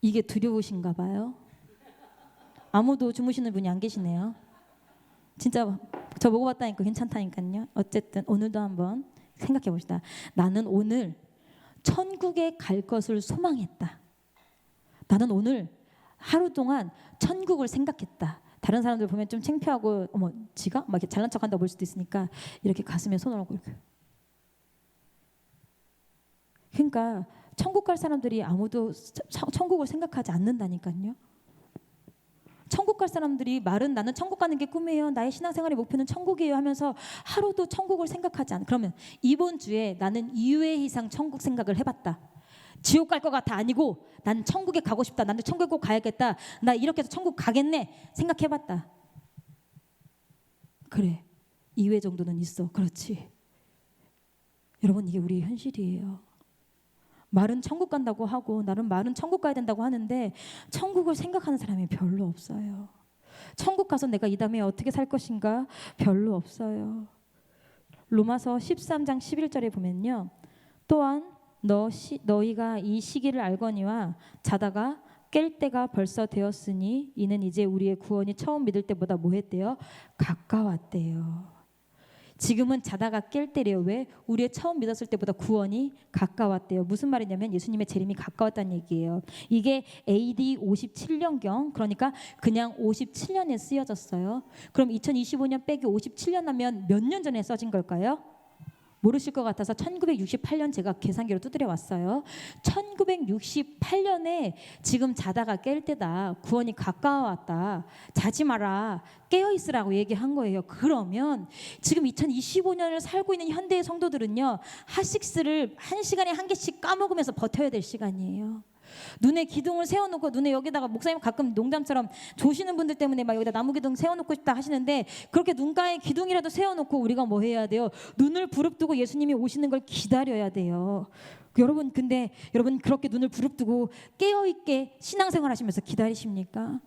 이게 두려우신가 봐요. 아무도 주무시는 분이 안 계시네요. 진짜 저 먹어봤다니까 괜찮다니까요. 어쨌든 오늘도 한번 생각해 봅시다. 나는 오늘 천국에 갈 것을 소망했다. 나는 오늘 하루 동안 천국을 생각했다. 다른 사람들 보면 좀 창피하고 어머 지가 막 이렇게 잘난 척한다고 볼 수도 있으니까 이렇게 가슴에 손을 얹고 이렇게. 그러니까 천국 갈 사람들이 아무도 천국을 생각하지 않는다니까요. 천국 갈 사람들이 말은 나는 천국 가는 게 꿈이에요. 나의 신앙생활의 목표는 천국이에요 하면서 하루도 천국을 생각하지 않아. 그러면 이번 주에 나는 2회 이상 천국 생각을 해봤다. 지옥 갈 것 같아 아니고 난 천국에 가고 싶다. 나는 천국에 꼭 가야겠다. 나 이렇게 해서 천국 가겠네 생각해봤다. 그래 2회 정도는 있어. 그렇지. 여러분 이게 우리의 현실이에요. 말은 천국 간다고 하고 나는 말은 천국 가야 된다고 하는데 천국을 생각하는 사람이 별로 없어요. 천국 가서 내가 이 다음에 어떻게 살 것인가 별로 없어요. 로마서 13장 11절에 보면요. 또한 너희가 이 시기를 알거니와 자다가 깰 때가 벌써 되었으니 이는 이제 우리의 구원이 처음 믿을 때보다 뭐 했대요? 가까웠대요. 지금은 자다가 깰 때래요. 왜? 우리의 처음 믿었을 때보다 구원이 가까웠대요. 무슨 말이냐면 예수님의 재림이 가까웠다는 얘기예요. 이게 AD 57년경 그러니까 그냥 57년에 쓰여졌어요. 그럼 2025년 빼기 57년 하면 몇 년 전에 써진 걸까요? 모르실 것 같아서 1968년 제가 계산기로 두드려 왔어요. 1968년에 지금 자다가 깰 때다. 구원이 가까워왔다. 자지 마라. 깨어있으라고 얘기한 거예요. 그러면 지금 2025년을 살고 있는 현대의 성도들은요. 핫식스를 1시간에 1개씩 까먹으면서 버텨야 될 시간이에요. 눈에 기둥을 세워놓고 눈에 여기다가 목사님 가끔 농담처럼 조시는 분들 때문에 막 여기다 나무 기둥 세워놓고 싶다 하시는데 그렇게 눈가에 기둥이라도 세워놓고 우리가 뭐 해야 돼요? 눈을 부릅뜨고 예수님이 오시는 걸 기다려야 돼요. 여러분 근데 여러분 그렇게 눈을 부릅뜨고 깨어있게 신앙생활 하시면서 기다리십니까?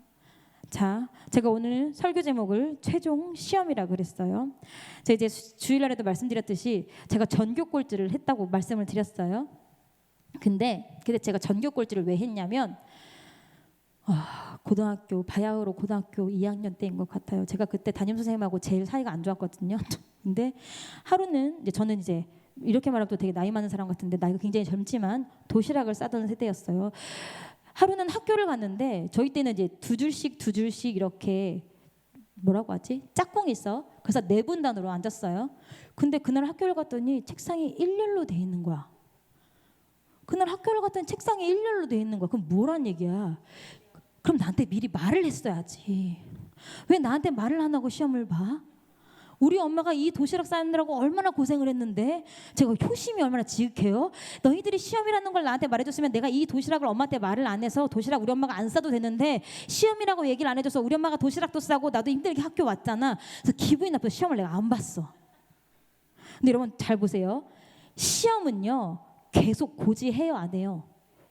자, 제가 오늘 설교 제목을 최종 시험이라 그랬어요. 제가 이제 주일날에도 말씀드렸듯이 제가 전교 꼴찌를 했다고 말씀을 드렸어요. 근데 제가 전교 꼴찌를 왜 했냐면 고등학교 바야흐로 고등학교 2학년 때인 것 같아요. 제가 그때 담임 선생님하고 제일 사이가 안 좋았거든요. 근데 하루는 이제 저는 이제 이렇게 말하면 또 되게 나이 많은 사람 같은데 나이가 굉장히 젊지만 도시락을 싸던 세대였어요. 하루는 학교를 갔는데 저희 때는 이제 두 줄씩 이렇게 뭐라고 하지? 짝꿍이 있어. 그래서 4분단으로 앉았어요. 근데 그날 학교를 갔더니 책상이 일렬로 돼 있는 거야. 그날 학교를 갔더니 책상이 일렬로 돼 있는 거야. 그럼 뭐란 얘기야? 그럼 나한테 미리 말을 했어야지. 왜 나한테 말을 안 하고 시험을 봐? 우리 엄마가 이 도시락 싸느라고 얼마나 고생을 했는데 제가 효심이 얼마나 지극해요. 너희들이 시험이라는 걸 나한테 말해줬으면 내가 이 도시락을 엄마한테 말을 안 해서 도시락 우리 엄마가 안 싸도 되는데 시험이라고 얘기를 안 해줘서 우리 엄마가 도시락도 싸고 나도 힘들게 학교 왔잖아. 그래서 기분이 나빠서 시험을 내가 안 봤어. 근데 여러분 잘 보세요. 시험은요 계속 고지해요 안 해요?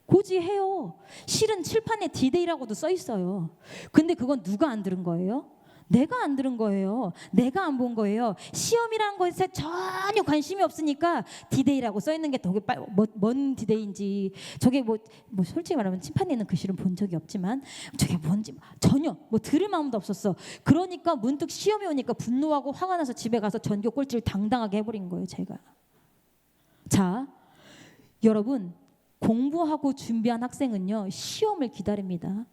고지해요. 실은 칠판에 디데이라고도 써 있어요. 근데 그건 누가 안 들은 거예요? 내가 안 들은 거예요. 내가 안 본 거예요. 시험이라는 것에 전혀 관심이 없으니까 디데이라고 써 있는 게 되게 뭔 디데이인지 저게 뭐 솔직히 말하면 칠판에 있는 글씨는 본 적이 없지만 저게 뭔지 전혀 뭐 들을 마음도 없었어. 그러니까 문득 시험이 오니까 분노하고 화가 나서 집에 가서 전교 꼴찌를 당당하게 해버린 거예요. 제가. 자, 여러분 공부하고 준비한 학생은요 시험을 기다립니다.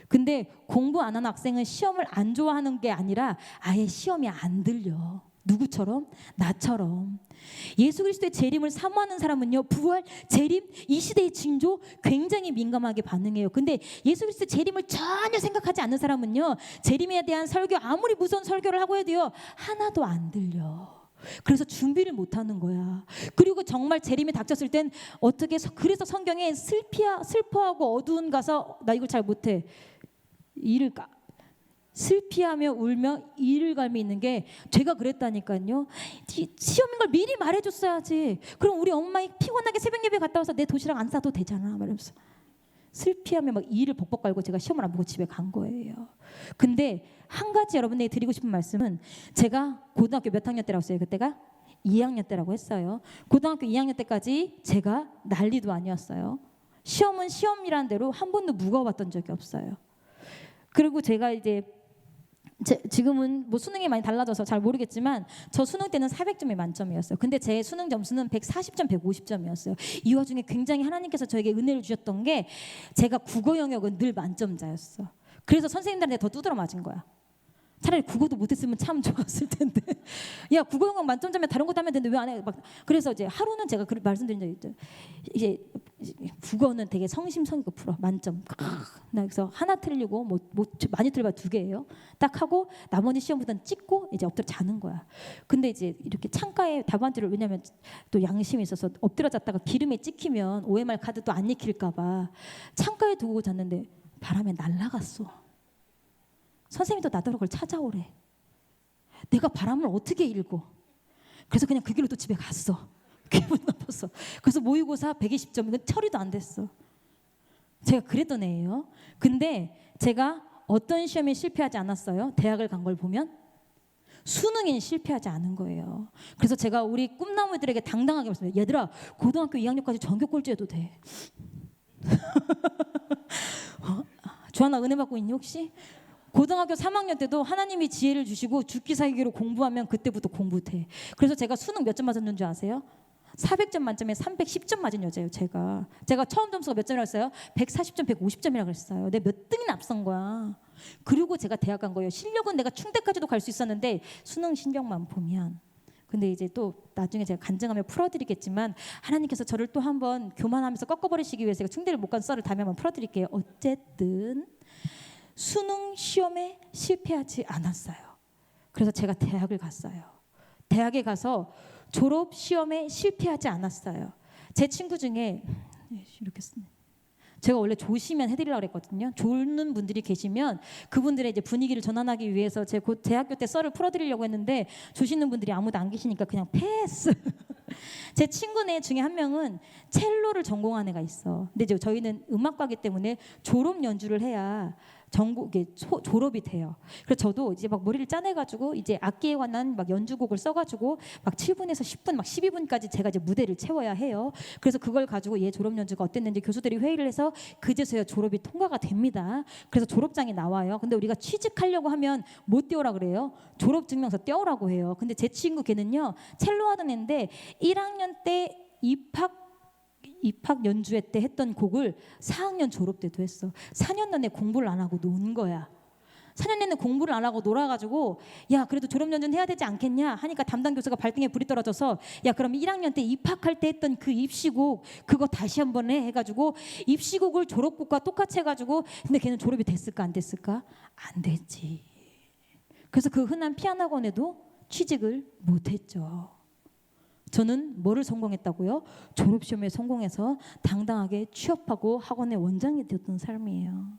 근데 공부 안 하는 학생은 시험을 안 좋아하는 게 아니라 아예 시험이 안 들려. 누구처럼? 나처럼. 예수 그리스도의 재림을 사모하는 사람은요 부활, 재림, 이 시대의 징조 굉장히 민감하게 반응해요. 근데 예수 그리스도의 재림을 전혀 생각하지 않는 사람은요 재림에 대한 설교 아무리 무서운 설교를 하고 해도요 하나도 안 들려. 그래서 준비를 못하는 거야. 그리고 정말 재림이 닥쳤을 땐 어떻게 그래서 성경에 슬퍼하고 어두운 가서 나 이걸 잘 못해 슬피하며 울며 이를 갈미 있는 게 제가 그랬다니까요. 시험인 걸 미리 말해줬어야지. 그럼 우리 엄마 피곤하게 새벽 예배 갔다 와서 내 도시락 안 싸도 되잖아 말하면서 슬피하며 막 이를 벅벅 갈고 제가 시험을 안 보고 집에 간 거예요. 근데 한 가지 여러분에게 드리고 싶은 말씀은 제가 고등학교 몇 학년 때라고 했어요? 그때가 2학년 때라고 했어요. 고등학교 2학년 때까지 제가 난리도 아니었어요. 시험은 시험이라는 대로 한 번도 무거워봤던 적이 없어요. 그리고 제가 이제 지금은 뭐 수능이 많이 달라져서 잘 모르겠지만 저 수능 때는 400점이 만점이었어요. 근데 제 수능 점수는 140점, 150점이었어요. 이 와중에 굉장히 하나님께서 저에게 은혜를 주셨던 게 제가 국어 영역은 늘 만점자였어. 그래서 선생님들한테 더 두드러 맞은 거야. 차라리 국어도 못했으면 참 좋았을 텐데. 야 국어 영역 만점자면 다른 것도 하면 되는데 왜 안 해? 막 그래서 이제 하루는 제가 말씀드린 적이 있죠. 이제 국어는 되게 성심성의껏 풀어 만점. 나 그래서 하나 틀리고 뭐 많이 틀려봐 2개예요. 딱 하고 나머지 시험보다는 찍고 이제 엎드려 자는 거야. 근데 이제 이렇게 창가에 답안지를 왜냐면 또 양심이 있어서 엎드려 잤다가 기름에 찍히면 OMR 카드 또 안 익힐까봐 창가에 두고 잤는데 바람에 날아갔어. 선생님도 나더러 그걸 찾아오래. 내가 바람을 어떻게 읽어? 그래서 그냥 그 길로 또 집에 갔어. 기분 나빴어. 그래서 모의고사 120점 이건 처리도 안 됐어. 제가 그랬던 애예요. 근데 제가 어떤 시험에 실패하지 않았어요? 대학을 간 걸 보면 수능엔 실패하지 않은 거예요. 그래서 제가 우리 꿈나무들에게 당당하게 말씀드려요. 얘들아 고등학교 2학년까지 전교 꼴찌해도 돼. 조하나 은혜 받고 있니 혹시? 고등학교 3학년 때도 하나님이 지혜를 주시고 죽기 살기로 공부하면 그때부터 공부돼. 그래서 제가 수능 몇 점 맞았는 줄 아세요? 400점 만점에 310점 맞은 여자예요. 제가 처음 점수가 몇 점이라고 했어요? 140점, 150점이라고 그랬어요. 내가 몇 등이나 앞선 거야. 그리고 제가 대학 간 거예요. 실력은 내가 충대까지도 갈 수 있었는데 수능 실력만 보면. 근데 이제 또 나중에 제가 간증하며 풀어드리겠지만 하나님께서 저를 또 한번 교만하면서 꺾어버리시기 위해서 제가 충대를 못 간 썰을 다음에 한번 풀어드릴게요. 어쨌든 수능 시험에 실패하지 않았어요. 그래서 제가 대학을 갔어요. 대학에 가서 졸업 시험에 실패하지 않았어요. 제 친구 중에 이렇게 제가 원래 조시면 해드리려고 했거든요. 졸는 분들이 계시면 그분들의 이제 분위기를 전환하기 위해서 제 곧 대학교 때 썰을 풀어드리려고 했는데 조시는 분들이 아무도 안 계시니까 그냥 패스. 제 친구네 중에 한 명은 첼로를 전공한 애가 있어. 근데 이제 저희는 음악과기 때문에 졸업 연주를 해야 졸업이 돼요. 그래서 저도 이제 막 머리를 짜내가지고 이제 악기에 관한 막 연주곡을 써가지고 막 7분에서 10분, 막 12분까지 제가 이제 무대를 채워야 해요. 그래서 그걸 가지고 얘 졸업 연주가 어땠는지 교수들이 회의를 해서 그제서야 졸업이 통과가 됩니다. 그래서 졸업장이 나와요. 근데 우리가 취직하려고 하면 못 떼오라 그래요. 졸업증명서 떼오라고 해요. 근데 제 친구 걔는요 첼로 하던 애인데 1학년 때 입학 연주회 때 했던 곡을 4학년 졸업 때도 했어. 4년 내내 공부를 안 하고 논 거야. 4년 내내 공부를 안 하고 놀아가지고 야 그래도 졸업 연주는 해야 되지 않겠냐 하니까 담당 교수가 발등에 불이 떨어져서 야 그럼 1학년 때 입학할 때 했던 그 입시곡 그거 다시 한번 해 해가지고 입시곡을 졸업곡과 똑같이 해가지고 근데 걔는 졸업이 됐을까 안 됐을까? 안 됐지. 그래서 그 흔한 피아노 학원에도 취직을 못했죠. 저는 뭐를 성공했다고요? 졸업시험에 성공해서 당당하게 취업하고 학원의 원장이 되었던 삶이에요.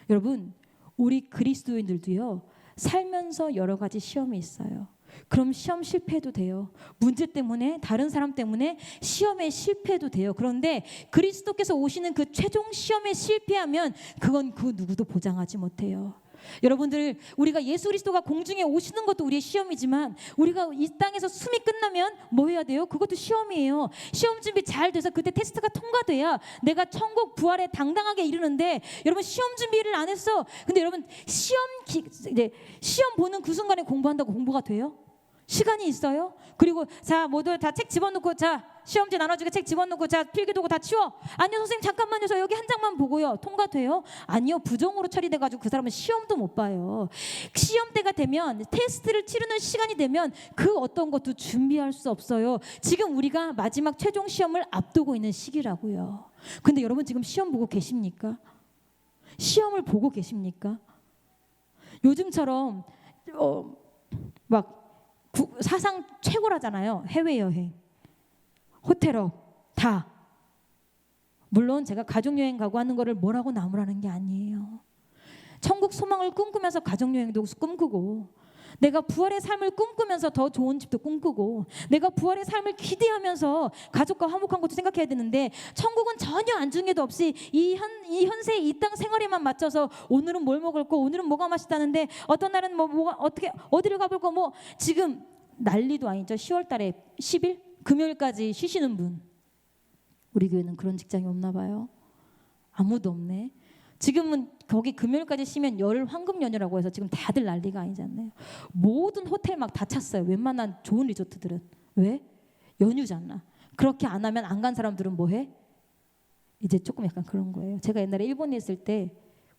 여러분, 우리 그리스도인들도요, 살면서 여러 가지 시험이 있어요. 그럼 시험 실패해도 돼요. 문제 때문에, 다른 사람 때문에 시험에 실패해도 돼요. 그런데 그리스도께서 오시는 그 최종 시험에 실패하면 그건 그 누구도 보장하지 못해요. 여러분들, 우리가 예수 그리스도가 공중에 오시는 것도 우리의 시험이지만 우리가 이 땅에서 숨이 끝나면 뭐 해야 돼요? 그것도 시험이에요. 시험 준비 잘 돼서 그때 테스트가 통과돼야 내가 천국 부활에 당당하게 이르는데, 여러분 시험 준비를 안 했어. 근데 여러분 시험 보는 그 순간에 공부한다고 공부가 돼요? 시간이 있어요? 그리고 자, 모두 다 책 집어넣고, 자, 시험지 나눠주게 책 집어넣고, 자, 필기도구 다 치워. 아니요 선생님 잠깐만요, 저 여기 한 장만 보고요. 통과돼요? 아니요, 부정으로 처리돼가지고 그 사람은 시험도 못 봐요. 시험 때가 되면, 테스트를 치르는 시간이 되면 그 어떤 것도 준비할 수 없어요. 지금 우리가 마지막 최종 시험을 앞두고 있는 시기라고요. 근데 여러분 지금 시험 보고 계십니까? 시험을 보고 계십니까? 요즘처럼 막 사상 최고라잖아요. 해외여행, 호텔업 다. 물론 제가 가족여행 가고 하는 거를 뭐라고 나무라는 게 아니에요. 천국 소망을 꿈꾸면서 가족여행도 꿈꾸고, 내가 부활의 삶을 꿈꾸면서 더 좋은 집도 꿈꾸고, 내가 부활의 삶을 기대하면서 가족과 화목한 것도 생각해야 되는데, 천국은 전혀 안중에도 없이 이 현세의 이 땅 생활에만 맞춰서 오늘은 뭘 먹을 거, 오늘은 뭐가 맛있다는데, 어떤 날은 뭐가 어떻게 어디를 가볼 거, 뭐 지금 난리도 아니죠. 10월 달에 10일 금요일까지 쉬시는 분, 우리 교회는 그런 직장이 없나 봐요. 아무도 없네. 지금은 거기 금요일까지 쉬면 열 황금 연휴라고 해서 지금 다들 난리가 아니잖아요. 모든 호텔 막 다 찼어요. 웬만한 좋은 리조트들은. 왜? 연휴잖아. 그렇게 안 하면 안 간 사람들은 뭐 해? 이제 조금 약간 그런 거예요. 제가 옛날에 일본에 있을 때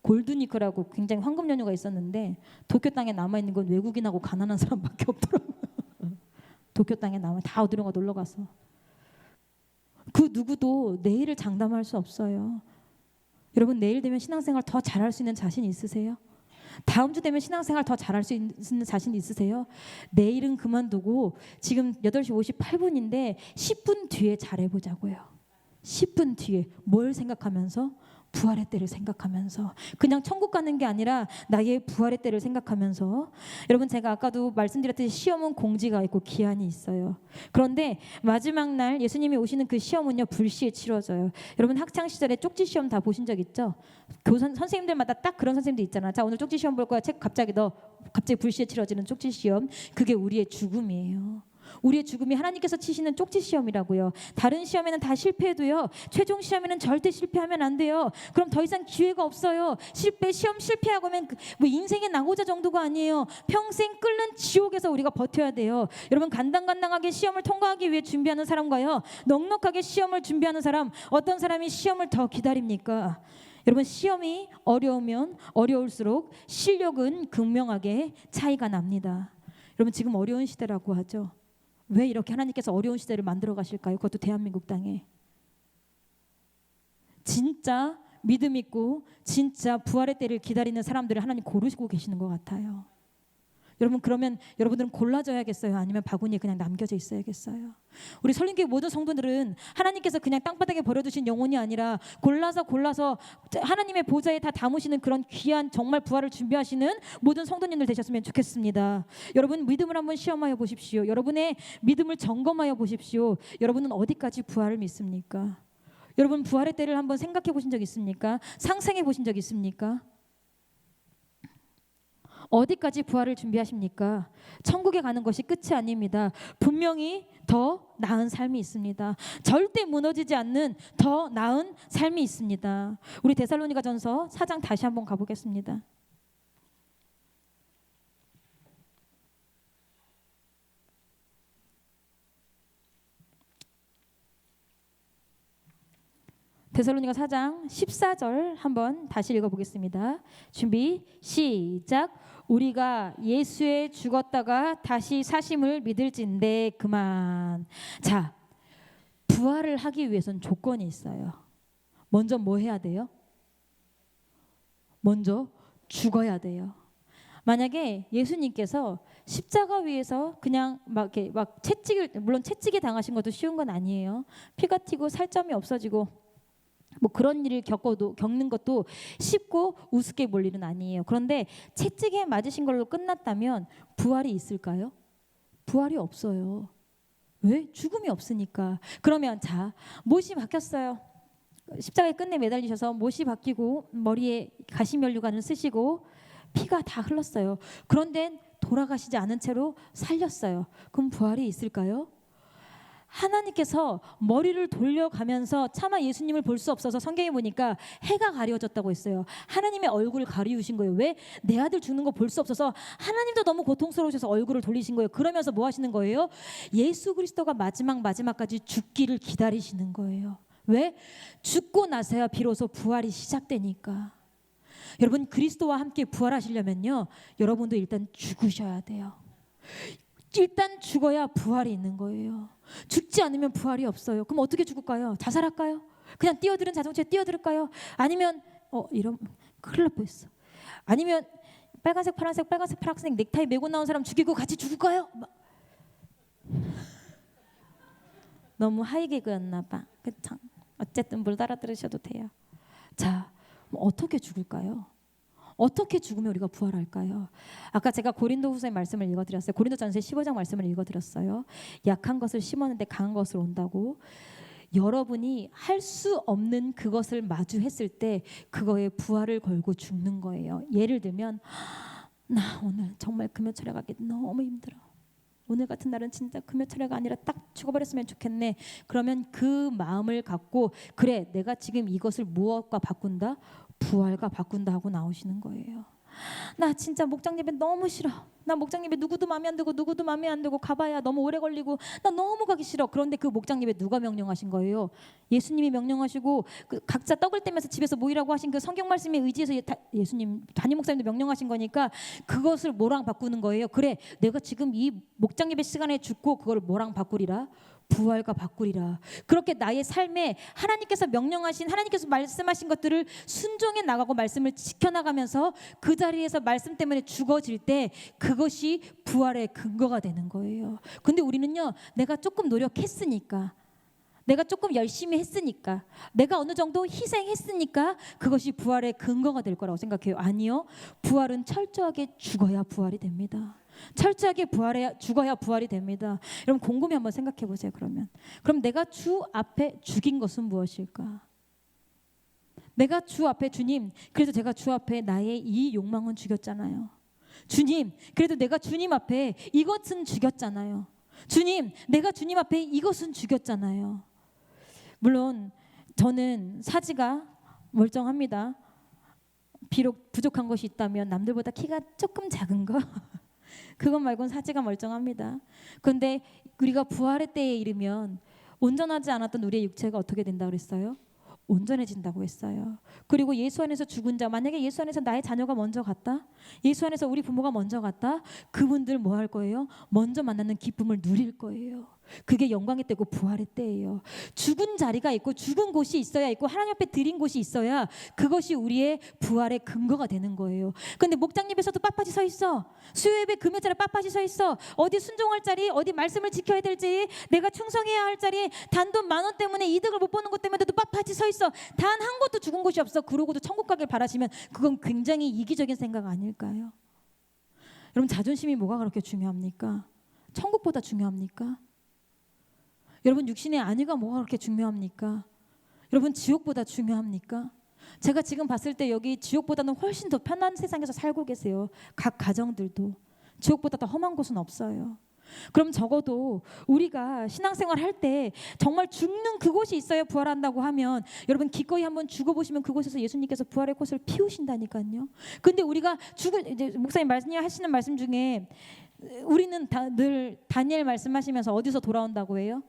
골드니크라고 굉장히 황금 연휴가 있었는데, 도쿄 땅에 남아있는 건 외국인하고 가난한 사람밖에 없더라고요. 도쿄 땅에 남아 다 어디론가 놀러 가서. 그 누구도 내일을 장담할 수 없어요. 여러분, 내일 되면 신앙생활 더 잘할 수 있는 자신 있으세요? 다음 주 되면 신앙생활 더 잘할 수 있는 자신 있으세요? 내일은 그만두고 지금 8시 58분인데 10분 뒤에 잘해보자고요. 10분 뒤에 뭘 생각하면서? 부활의 때를 생각하면서, 그냥 천국 가는 게 아니라 나의 부활의 때를 생각하면서. 여러분, 제가 아까도 말씀드렸듯이 시험은 공지가 있고 기한이 있어요. 그런데 마지막 날 예수님이 오시는 그 시험은요, 불시에 치러져요. 여러분 학창 시절에 쪽지 시험 다 보신 적 있죠? 교선 선생님들마다 딱 그런 선생님들 있잖아. 자, 오늘 쪽지 시험 볼 거야. 책 갑자기 불시에 치러지는 쪽지 시험. 그게 우리의 죽음이에요. 우리의 죽음이 하나님께서 치시는 쪽지 시험이라고요. 다른 시험에는 다 실패해도요, 최종 시험에는 절대 실패하면 안 돼요. 그럼 더 이상 기회가 없어요. 시험 실패하고 하면 뭐 인생의 낙오자 정도가 아니에요. 평생 끓는 지옥에서 우리가 버텨야 돼요. 여러분, 간당간당하게 시험을 통과하기 위해 준비하는 사람과요, 넉넉하게 시험을 준비하는 사람, 어떤 사람이 시험을 더 기다립니까? 여러분, 시험이 어려우면 어려울수록 실력은 극명하게 차이가 납니다. 여러분, 지금 어려운 시대라고 하죠. 왜 이렇게 하나님께서 어려운 시대를 만들어 가실까요? 그것도 대한민국 땅에. 진짜 믿음 있고 진짜 부활의 때를 기다리는 사람들을 하나님 고르시고 계시는 것 같아요. 여러분, 그러면 여러분들은 골라져야겠어요? 아니면 바구니에 그냥 남겨져 있어야겠어요? 우리 설린교회 모든 성도들은 하나님께서 그냥 땅바닥에 버려두신 영혼이 아니라 골라서 하나님의 보좌에 다 담으시는 그런 귀한 정말 부활을 준비하시는 모든 성도님들 되셨으면 좋겠습니다. 여러분, 믿음을 한번 시험하여 보십시오. 여러분의 믿음을 점검하여 보십시오. 여러분은 어디까지 부활을 믿습니까? 여러분, 부활의 때를 한번 생각해 보신 적 있습니까? 상상해 보신 적 있습니까? 어디까지 부활을 준비하십니까? 천국에 가는 것이 끝이 아닙니다. 분명히 더 나은 삶이 있습니다. 절대 무너지지 않는 더 나은 삶이 있습니다. 우리 데살로니가전서 4장 다시 한번 가보겠습니다. 데살로니가 4장 14절 한번 다시 읽어보겠습니다. 준비 시작. 우리가 예수에 죽었다가 다시 사심을 믿을진대 그만. 자, 부활을 하기 위해선 조건이 있어요. 먼저 뭐 해야 돼요? 먼저 죽어야 돼요. 만약에 예수님께서 십자가 위에서 그냥 막 이렇게 막 채찍을, 물론 채찍이 당하신 것도 쉬운 건 아니에요. 피가 튀고 살점이 없어지고 뭐 그런 일을 겪는 것도 쉽고 우습게 볼 일은 아니에요. 그런데 채찍에 맞으신 걸로 끝났다면 부활이 있을까요? 부활이 없어요. 왜? 죽음이 없으니까. 그러면 자, 못이 박혔어요. 십자가에 끝내 매달리셔서 못이 박히고 머리에 가시면류관을 쓰시고 피가 다 흘렀어요. 그런데 돌아가시지 않은 채로 살렸어요. 그럼 부활이 있을까요? 하나님께서 머리를 돌려가면서 차마 예수님을 볼 수 없어서 성경에 보니까 해가 가려졌다고 했어요. 하나님의 얼굴을 가리우신 거예요. 왜? 내 아들 죽는 거 볼 수 없어서 하나님도 너무 고통스러우셔서 얼굴을 돌리신 거예요. 그러면서 뭐 하시는 거예요? 예수 그리스도가 마지막까지 죽기를 기다리시는 거예요. 왜? 죽고 나서야 비로소 부활이 시작되니까. 여러분, 그리스도와 함께 부활하시려면요, 여러분도 일단 죽으셔야 돼요. 일단 죽어야 부활이 있는 거예요. 죽지 않으면 부활이 없어요. 그럼 어떻게 죽을까요? 자살할까요? 그냥 뛰어드는 자동차에 뛰어들을까요? 아니면 이런 큰일 날 뻔했어. 아니면 빨간색 파란색 넥타이 메고 나온 사람 죽이고 같이 죽을까요? 너무 하이개그였나 봐. 그쵸? 어쨌든 뭘 알아들으셔도 돼요. 자, 어떻게 죽을까요? 어떻게 죽으면 우리가 부활할까요? 아까 제가 고린도후서의 말씀을 읽어드렸어요. 고린도전서 15장 말씀을 읽어드렸어요. 약한 것을 심었는데 강한 것을 온다고. 여러분이 할 수 없는 그것을 마주했을 때 그거에 부활을 걸고 죽는 거예요. 예를 들면 나 오늘 정말 금요철에 가기 너무 힘들어. 오늘 같은 날은 진짜 금요철에가 아니라 딱 죽어버렸으면 좋겠네. 그러면 그 마음을 갖고 그래, 내가 지금 이것을 무엇과 바꾼다? 부활과 바꾼다 하고 나오시는 거예요. 나 진짜 목장 예배 너무 싫어. 나 목장 예배 누구도 마음에 안 들고 누구도 마음에 안 들고 가봐야 너무 오래 걸리고 나 너무 가기 싫어. 그런데 그 목장 예배 누가 명령하신 거예요? 예수님이 명령하시고 그 각자 떡을 떼면서 집에서 모이라고 하신 그 성경 말씀에 의지해서 예수님 담임 목사님도 명령하신 거니까 그것을 뭐랑 바꾸는 거예요? 그래, 내가 지금 이 목장 예배 시간에 죽고 그걸 뭐랑 바꾸리라? 부활과 바꾸리라. 그렇게 나의 삶에 하나님께서 명령하신, 하나님께서 말씀하신 것들을 순종해 나가고 말씀을 지켜나가면서 그 자리에서 말씀 때문에 죽어질 때 그것이 부활의 근거가 되는 거예요. 근데 우리는요, 내가 조금 노력했으니까, 내가 조금 열심히 했으니까, 내가 어느 정도 희생했으니까 그것이 부활의 근거가 될 거라고 생각해요. 아니요, 부활은 철저하게 죽어야 부활이 됩니다. 철저하게 죽어야 부활이 됩니다. 여러분, 곰곰이 한번 생각해 보세요. 그럼 내가 주 앞에 죽인 것은 무엇일까? 내가 주 앞에, 주님, 그래도 제가 주 앞에 나의 이 욕망은 죽였잖아요. 주님, 그래도 내가 주님 앞에 이것은 죽였잖아요. 주님, 내가 주님 앞에 이것은 죽였잖아요. 물론 저는 사지가 멀쩡합니다. 비록 부족한 것이 있다면 남들보다 키가 조금 작은 거 그것 말고는 사지가 멀쩡합니다. 그런데 우리가 부활의 때에 이르면 온전하지 않았던 우리의 육체가 어떻게 된다고 그랬어요? 온전해진다고 했어요. 그리고 예수 안에서 죽은 자, 만약에 예수 안에서 나의 자녀가 먼저 갔다, 예수 안에서 우리 부모가 먼저 갔다, 그분들 뭐 할 거예요? 먼저 만나는 기쁨을 누릴 거예요. 그게 영광의 때고 부활의 때예요. 죽은 자리가 있고 죽은 곳이 있어야 있고 하나님 앞에 드린 곳이 있어야 그것이 우리의 부활의 근거가 되는 거예요. 근데 목장잎에서도 빳빳이 서 있어. 수요예배 금요일에 빳빳이 서 있어. 어디 순종할 자리, 어디 말씀을 지켜야 될지, 내가 충성해야 할 자리, 단돈 10,000원 때문에 이득을 못 보는 것 때문에도 빳빳이 서 있어. 단 한 곳도 죽은 곳이 없어. 그러고도 천국 가길 바라시면 그건 굉장히 이기적인 생각 아닐까요? 여러분, 자존심이 뭐가 그렇게 중요합니까? 천국보다 중요합니까? 여러분, 육신의 안위가 뭐가 그렇게 중요합니까? 여러분, 지옥보다 중요합니까? 제가 지금 봤을 때 여기 지옥보다는 훨씬 더 편한 세상에서 살고 계세요. 각 가정들도. 지옥보다 더 험한 곳은 없어요. 그럼 적어도 우리가 신앙생활 할 때 정말 죽는 그곳이 있어야 부활한다고 하면, 여러분 기꺼이 한번 죽어보시면 그곳에서 예수님께서 부활의 꽃을 피우신다니까요. 근데 우리가 이제 목사님 하시는 말씀 중에 우리는 늘 다니엘 말씀하시면서 어디서 돌아온다고 해요?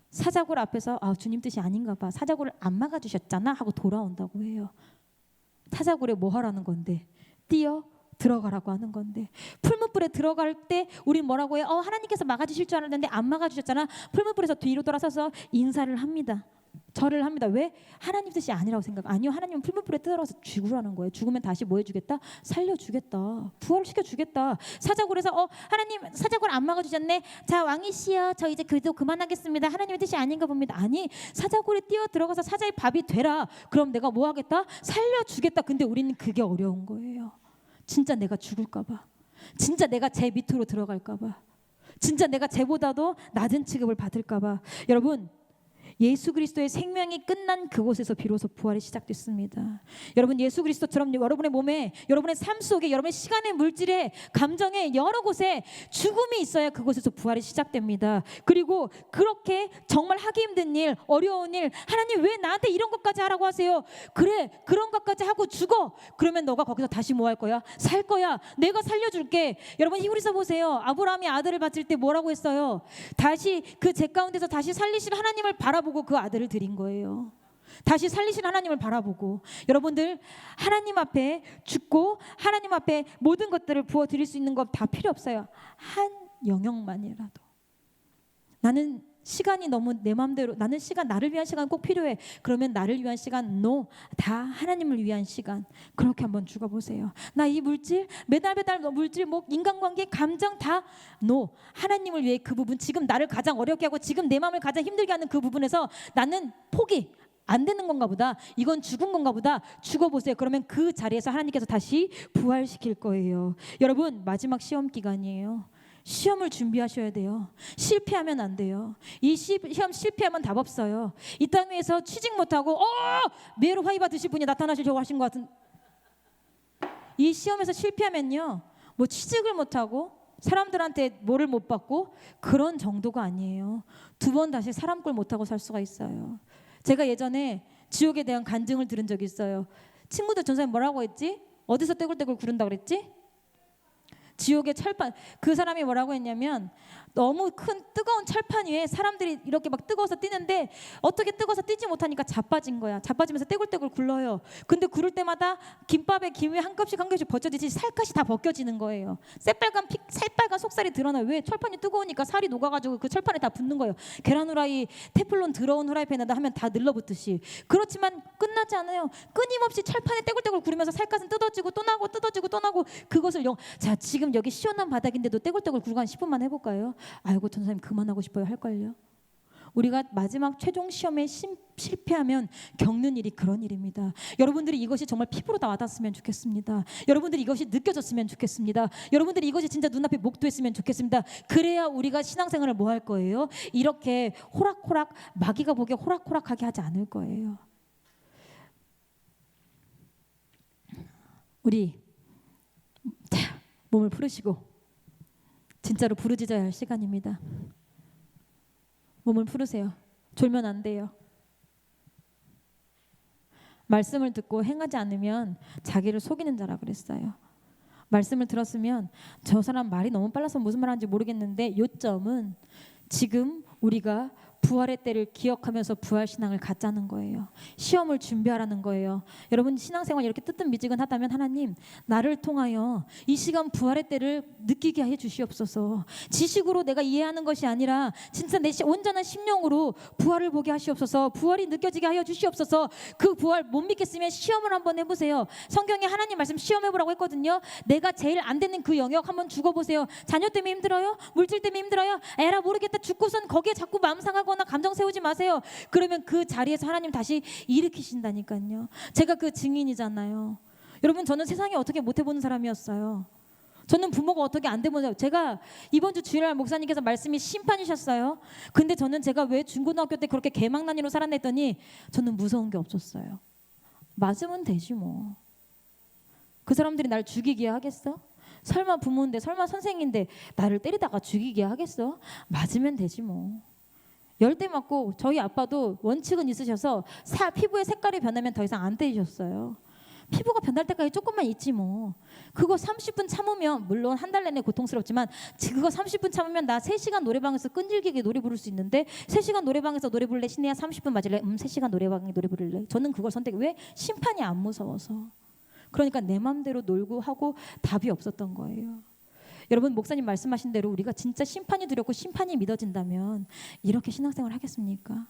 사자굴 앞에서 주님 뜻이 아닌가 봐, 사자굴을 안 막아주셨잖아 하고 돌아온다고 해요. 사자굴에 뭐 하라는 건데? 뛰어 들어가라고 하는 건데, 풀무불에 들어갈 때 우린 뭐라고 해요? 하나님께서 막아주실 줄 알았는데 안 막아주셨잖아. 풀무불에서 뒤로 돌아서서 인사를 합니다. 절을 합니다. 왜? 하나님 뜻이 아니라고 생각. 아니요, 하나님은 풀무불에 들어가서 죽으라는 거예요. 죽으면 다시 뭐 해주겠다? 살려주겠다. 부활시켜주겠다. 사자굴에서 하나님 사자굴 안 막아주셨네. 자, 왕이시여, 저 이제 기도 그만하겠습니다. 하나님의 뜻이 아닌가 봅니다. 아니, 사자굴에 뛰어 들어가서 사자의 밥이 되라. 그럼 내가 뭐 하겠다? 살려주겠다. 근데 우리는 그게 어려운 거예요. 진짜 내가 죽을까 봐, 진짜 내가 제 밑으로 들어갈까 봐, 진짜 내가 쟤보다도 낮은 취급을 받을까 봐. 여러분, 예수 그리스도의 생명이 끝난 그곳에서 비로소 부활이 시작됐습니다. 여러분, 예수 그리스도처럼 여러분의 몸에, 여러분의 삶 속에, 여러분의 시간의 물질에, 감정에, 여러 곳에 죽음이 있어야 그곳에서 부활이 시작됩니다. 그리고 그렇게 정말 하기 힘든 일, 어려운 일, 하나님 왜 나한테 이런 것까지 하라고 하세요? 그래, 그런 것까지 하고 죽어. 그러면 너가 거기서 다시 뭐 할 거야? 살 거야. 내가 살려줄게. 여러분, 히브리서 보세요. 아브라함이 아들을 바칠 때 뭐라고 했어요? 다시 그 제 가운데서 다시 살리실 하나님을 바라보고 그 아들을 드린 거예요. 다시 살리신 하나님을 바라보고. 여러분들, 하나님 앞에 죽고 하나님 앞에 모든 것들을 부어 드릴 수 있는 것 다 필요 없어요. 한 영역만이라도. 나는 시간이 너무 내 마음대로, 나는 시간, 나를 위한 시간 꼭 필요해. 그러면 나를 위한 시간 no, 다 하나님을 위한 시간. 그렇게 한번 죽어보세요. 나 이 물질, 매달 물질, 뭐 인간관계, 감정 다 no, 하나님을 위해 그 부분, 지금 나를 가장 어렵게 하고 지금 내 마음을 가장 힘들게 하는 그 부분에서 나는 포기 안 되는 건가 보다, 이건 죽은 건가 보다. 죽어보세요. 그러면 그 자리에서 하나님께서 다시 부활시킬 거예요. 여러분, 마지막 시험 기간이에요. 시험을 준비하셔야 돼요. 실패하면 안 돼요. 이 시험 실패하면 답 없어요. 이 땅 위에서 취직 못하고 매로 화이 받으실 분이 나타나시려고 하신 것 같은, 이 시험에서 실패하면요, 뭐 취직을 못하고 사람들한테 뭐를 못 받고 그런 정도가 아니에요. 두 번 다시 사람 꼴 못하고 살 수가 있어요. 제가 예전에 지옥에 대한 간증을 들은 적이 있어요. 친구들 전사님 뭐라고 했지? 어디서 떼굴떼굴 구른다 그랬지? 지옥의 철판. 그 사람이 뭐라고 했냐면, 너무 큰 뜨거운 철판 위에 사람들이 이렇게 막 뜨거워서 뛰는데 어떻게 뜨거워서 뛰지 못하니까 자빠진 거야. 자빠지면서 떼굴떼굴 굴러요. 근데 구를 때마다 김밥에 김이 한 컵씩 한 겹씩 벗겨지듯이 살갗이 다 벗겨지는 거예요. 새빨간 속살이 드러나요. 왜? 철판이 뜨거우니까 살이 녹아가지고 그 철판에 다 붙는 거예요. 계란 후라이 테플론 들어온 후라이팬에다 하면 다 늘러붙듯이. 그렇지만 끝나지 않아요. 끊임없이 철판에 떼굴떼굴 구르면서 살갗은 뜯어지고 또 나고 뜯어지고 또 나고. 그것을 자, 지금 여기 시원한 바닥인데도 떼굴떼굴 굴고 한 10분만 해볼까요? 아이고, 전사님 그만하고 싶어요 할걸요. 우리가 마지막 최종 시험에 실패하면 겪는 일이 그런 일입니다. 여러분들이 이것이 정말 피부로 다 와닿았으면 좋겠습니다. 여러분들이 이것이 느껴졌으면 좋겠습니다. 여러분들이 이것이 진짜 눈앞에 목도했으면 좋겠습니다. 그래야 우리가 신앙생활을 뭐 할 거예요? 이렇게 호락호락, 마귀가 보기에 호락호락하게 하지 않을 거예요. 우리 몸을 풀으시고 진짜로 부르짖어야 할 시간입니다. 몸을 풀으세요. 졸면 안 돼요. 말씀을 듣고 행하지 않으면 자기를 속이는 자라 그랬어요. 말씀을 들었으면 저 사람 말이 너무 빨라서 무슨 말 하는지 모르겠는데, 요점은 지금 우리가 부활의 때를 기억하면서 부활신앙을 갖자는 거예요. 시험을 준비하라는 거예요. 여러분, 신앙생활 이렇게 뜨뜻미지근하다면 하나님, 나를 통하여 이 시간 부활의 때를 느끼게 해 주시옵소서. 지식으로 내가 이해하는 것이 아니라 진짜 내 온전한 심령으로 부활을 보게 하시옵소서. 부활이 느껴지게 하여 주시옵소서. 그 부활 못 믿겠으면 시험을 한번 해보세요. 성경에 하나님 말씀 시험해보라고 했거든요. 내가 제일 안 되는 그 영역 한번 죽어보세요. 자녀 때문에 힘들어요? 물질 때문에 힘들어요? 에라 모르겠다. 죽고선 거기에 자꾸 마음 상하거나 감정 세우지 마세요. 그러면 그 자리에서 하나님 다시 일으키신다니까요. 제가 그 증인이잖아요. 여러분, 저는 세상에 어떻게 못 해보는 사람이었어요. 저는 부모가 어떻게 안 되면, 제가 이번 주 주일날 목사님께서 말씀이 심판이셨어요. 근데 저는 제가 왜 중고등학교 때 그렇게 개망난이로 살아냈더니 저는 무서운 게 없었어요. 맞으면 되지 뭐. 그 사람들이 날 죽이게 하겠어? 설마 부모인데, 설마 선생인데 나를 때리다가 죽이게 하겠어? 맞으면 되지 뭐. 열대 맞고, 저희 아빠도 원칙은 있으셔서 피부의 색깔이 변하면 더 이상 안 때리셨어요. 피부가 변할 때까지 조금만 있지 뭐. 그거 30분 참으면, 물론 한 달 내내 고통스럽지만 그거 30분 참으면 나 3시간 노래방에서 끈질기게 노래 부를 수 있는데, 3시간 노래방에서 노래 부를래? 신혜야 30분 맞을래? 3시간 노래방에 노래 부를래? 저는 그걸 선택해. 왜? 심판이 안 무서워서. 그러니까 내 마음대로 놀고 하고 답이 없었던 거예요. 여러분, 목사님 말씀하신 대로 우리가 진짜 심판이 두렵고 심판이 믿어진다면 이렇게 신앙생활 하겠습니까?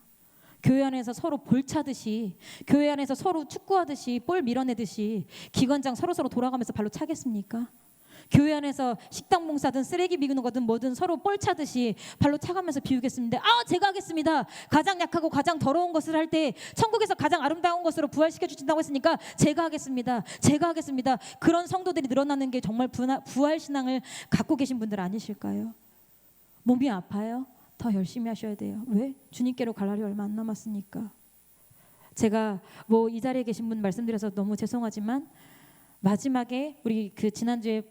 교회 안에서 서로 볼 차듯이, 교회 안에서 서로 축구하듯이, 볼 밀어내듯이 기관장 서로 돌아가면서 발로 차겠습니까? 교회 안에서 식당 봉사든 쓰레기 비우는 거든 뭐든 서로 볼 차듯이 발로 차가면서 비우겠습니다. 제가 하겠습니다. 가장 약하고 가장 더러운 것을 할 때 천국에서 가장 아름다운 것으로 부활시켜 주신다고 했으니까 제가 하겠습니다. 제가 하겠습니다. 그런 성도들이 늘어나는 게 정말 부활 신앙을 갖고 계신 분들 아니실까요? 몸이 아파요? 더 열심히 하셔야 돼요. 왜? 주님께로 갈 날이 얼마 안 남았으니까. 제가 이 자리에 계신 분 말씀드려서 너무 죄송하지만 마지막에 우리 그 지난주에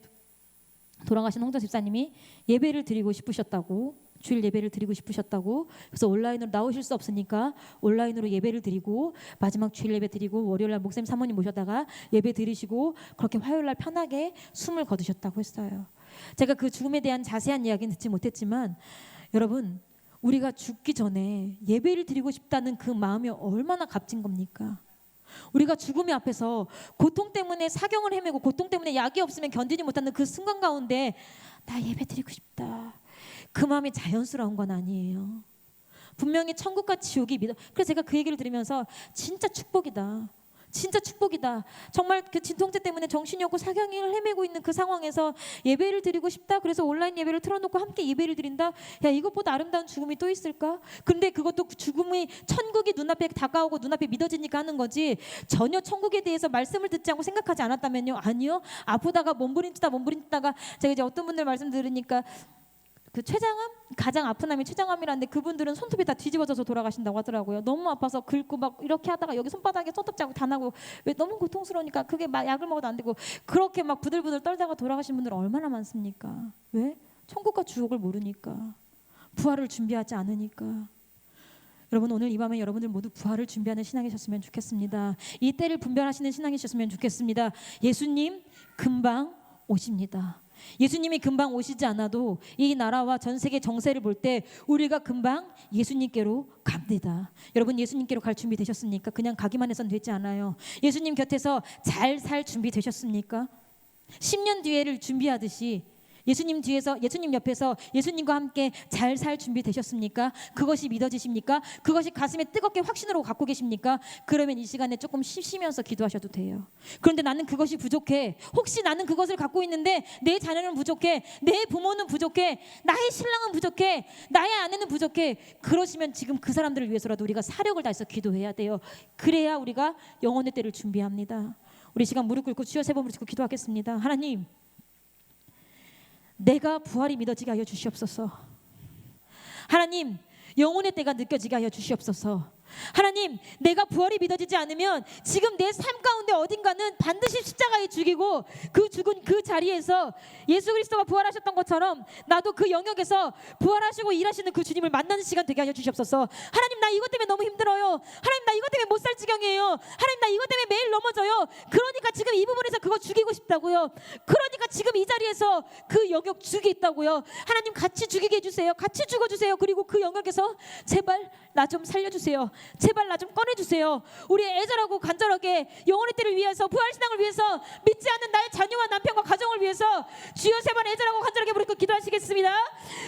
돌아가신 홍정 집사님이 예배를 드리고 싶으셨다고, 주일 예배를 드리고 싶으셨다고, 그래서 온라인으로 나오실 수 없으니까 온라인으로 예배를 드리고 마지막 주일 예배 드리고 월요일날 목사님 사모님 모셔다가 예배 드리시고 그렇게 화요일날 편하게 숨을 거두셨다고 했어요. 제가 그 죽음에 대한 자세한 이야기는 듣지 못했지만 여러분, 우리가 죽기 전에 예배를 드리고 싶다는 그 마음이 얼마나 값진 겁니까? 우리가 죽음의 앞에서 고통 때문에 사경을 헤매고 고통 때문에 약이 없으면 견디지 못하는 그 순간 가운데 나 예배 드리고 싶다, 그 마음이 자연스러운 건 아니에요. 분명히 천국과 지옥이 그래서 제가 그 얘기를 들으면서 진짜 축복이다, 진짜 축복이다. 정말 그 진통제 때문에 정신이 없고 사경을 헤매고 있는 그 상황에서 예배를 드리고 싶다. 그래서 온라인 예배를 틀어놓고 함께 예배를 드린다. 야, 이것보다 아름다운 죽음이 또 있을까? 근데 그것도 죽음이, 천국이 눈앞에 다가오고 눈앞에 믿어지니까 하는 거지, 전혀 천국에 대해서 말씀을 듣지 않고 생각하지 않았다면요? 아니요. 아프다가 몸부림치다가 제가 이제 어떤 분들 말씀 들으니까 그 췌장암? 가장 아픈 암이 췌장암이라는데 그분들은 손톱이 다 뒤집어져서 돌아가신다고 하더라고요. 너무 아파서 긁고 막 이렇게 하다가 여기 손바닥에 손톱 자국 다 나고, 왜 너무 고통스러우니까 그게 막 약을 먹어도 안 되고 그렇게 막 부들부들 떨다가 돌아가신 분들 얼마나 많습니까? 왜? 천국과 지옥을 모르니까, 부활을 준비하지 않으니까. 여러분, 오늘 이 밤에 여러분들 모두 부활을 준비하는 신앙이셨으면 좋겠습니다. 이 때를 분별하시는 신앙이셨으면 좋겠습니다. 예수님 금방 오십니다. 예수님이 금방 오시지 않아도 이 나라와 전 세계 정세를 볼 때 우리가 금방 예수님께로 갑니다. 여러분, 예수님께로 갈 준비 되셨습니까? 그냥 가기만 해서는 되지 않아요. 예수님 곁에서 잘 살 준비 되셨습니까? 10년 뒤에를 준비하듯이 예수님 뒤에서, 예수님 옆에서 예수님과 함께 잘 살 준비 되셨습니까? 그것이 믿어지십니까? 그것이 가슴에 뜨겁게 확신으로 갖고 계십니까? 그러면 이 시간에 조금 쉬시면서 기도하셔도 돼요. 그런데 나는 그것이 부족해. 혹시 나는 그것을 갖고 있는데 내 자녀는 부족해, 내 부모는 부족해, 나의 신랑은 부족해, 나의 아내는 부족해. 그러시면 지금 그 사람들을 위해서라도 우리가 사력을 다해서 기도해야 돼요. 그래야 우리가 영혼의 때를 준비합니다. 우리 시간 무릎 꿇고 주여 세 번 부르시고 기도하겠습니다. 하나님, 내가 부활이 믿어지게 하여 주시옵소서. 하나님, 영혼의 때가 느껴지게 하여 주시옵소서. 하나님, 내가 부활이 믿어지지 않으면 지금 내 삶 가운데 어딘가는 반드시 십자가에 죽이고 그 죽은 그 자리에서 예수 그리스도가 부활하셨던 것처럼 나도 그 영역에서 부활하시고 일하시는 그 주님을 만나는 시간 되게 하여 주시옵소서. 하나님, 나 이것 때문에 너무 힘들어요. 하나님, 나 이것 때문에 못 살 지경이에요. 하나님, 나 이것 때문에 매일 넘어져요. 그러니까 지금 이 부분에서 그거 죽이고 싶다고요. 그러니까 지금 이 자리에서 그 영역 죽이겠다고요. 하나님, 같이 죽이게 해주세요. 같이 죽어주세요. 그리고 그 영역에서 제발 나 좀 살려주세요. 제발 나 좀 꺼내주세요. 우리 애절하고 간절하게 영혼의 때를 위해서, 부활신앙을 위해서, 믿지 않는 나의 자녀와 남편과 가정을 위해서 주여 세 번 애절하고 간절하게 부르고 기도하시겠습니다.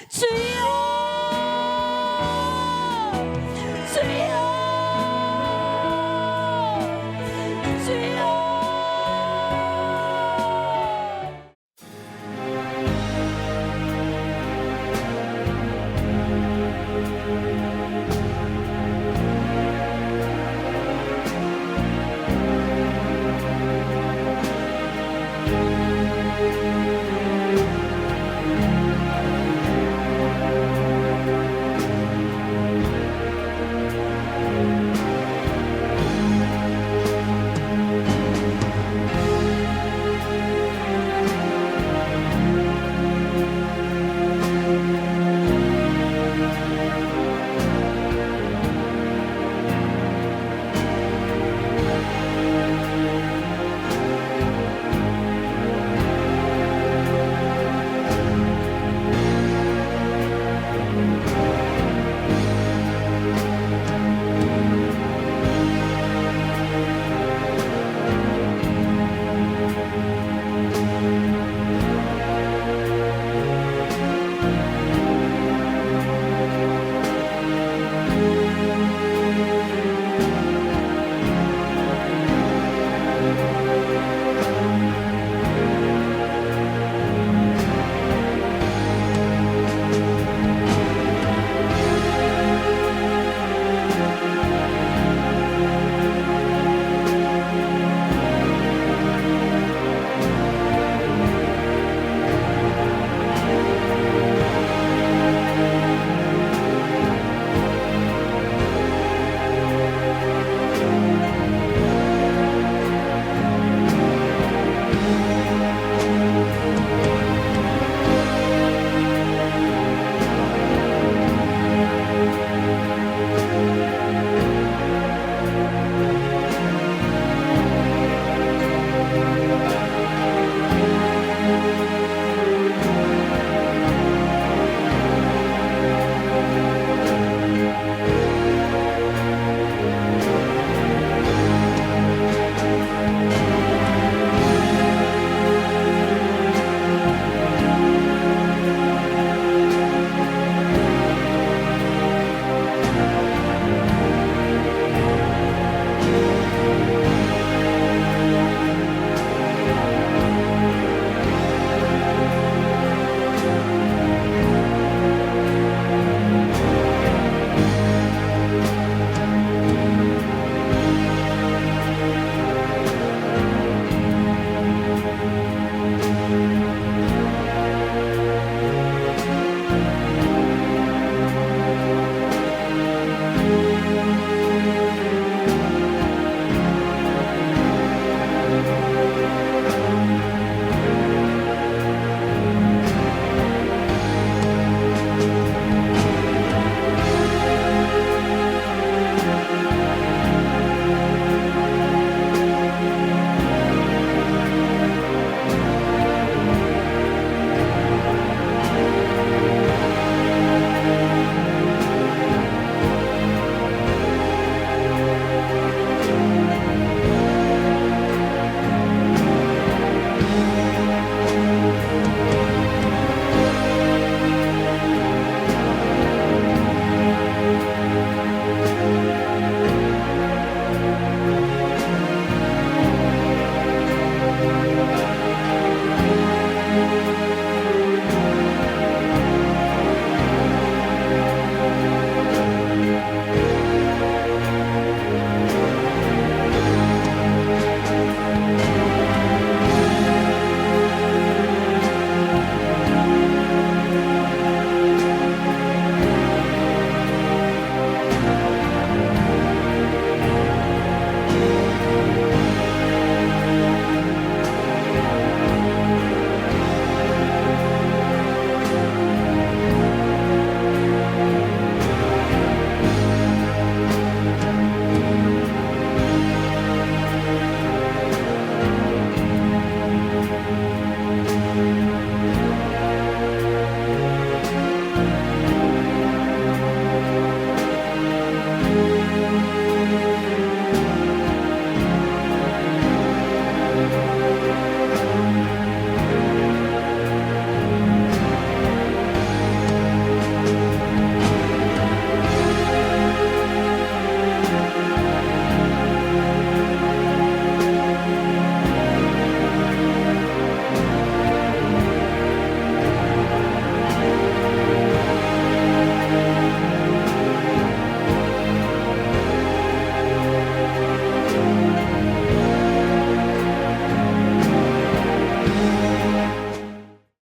주여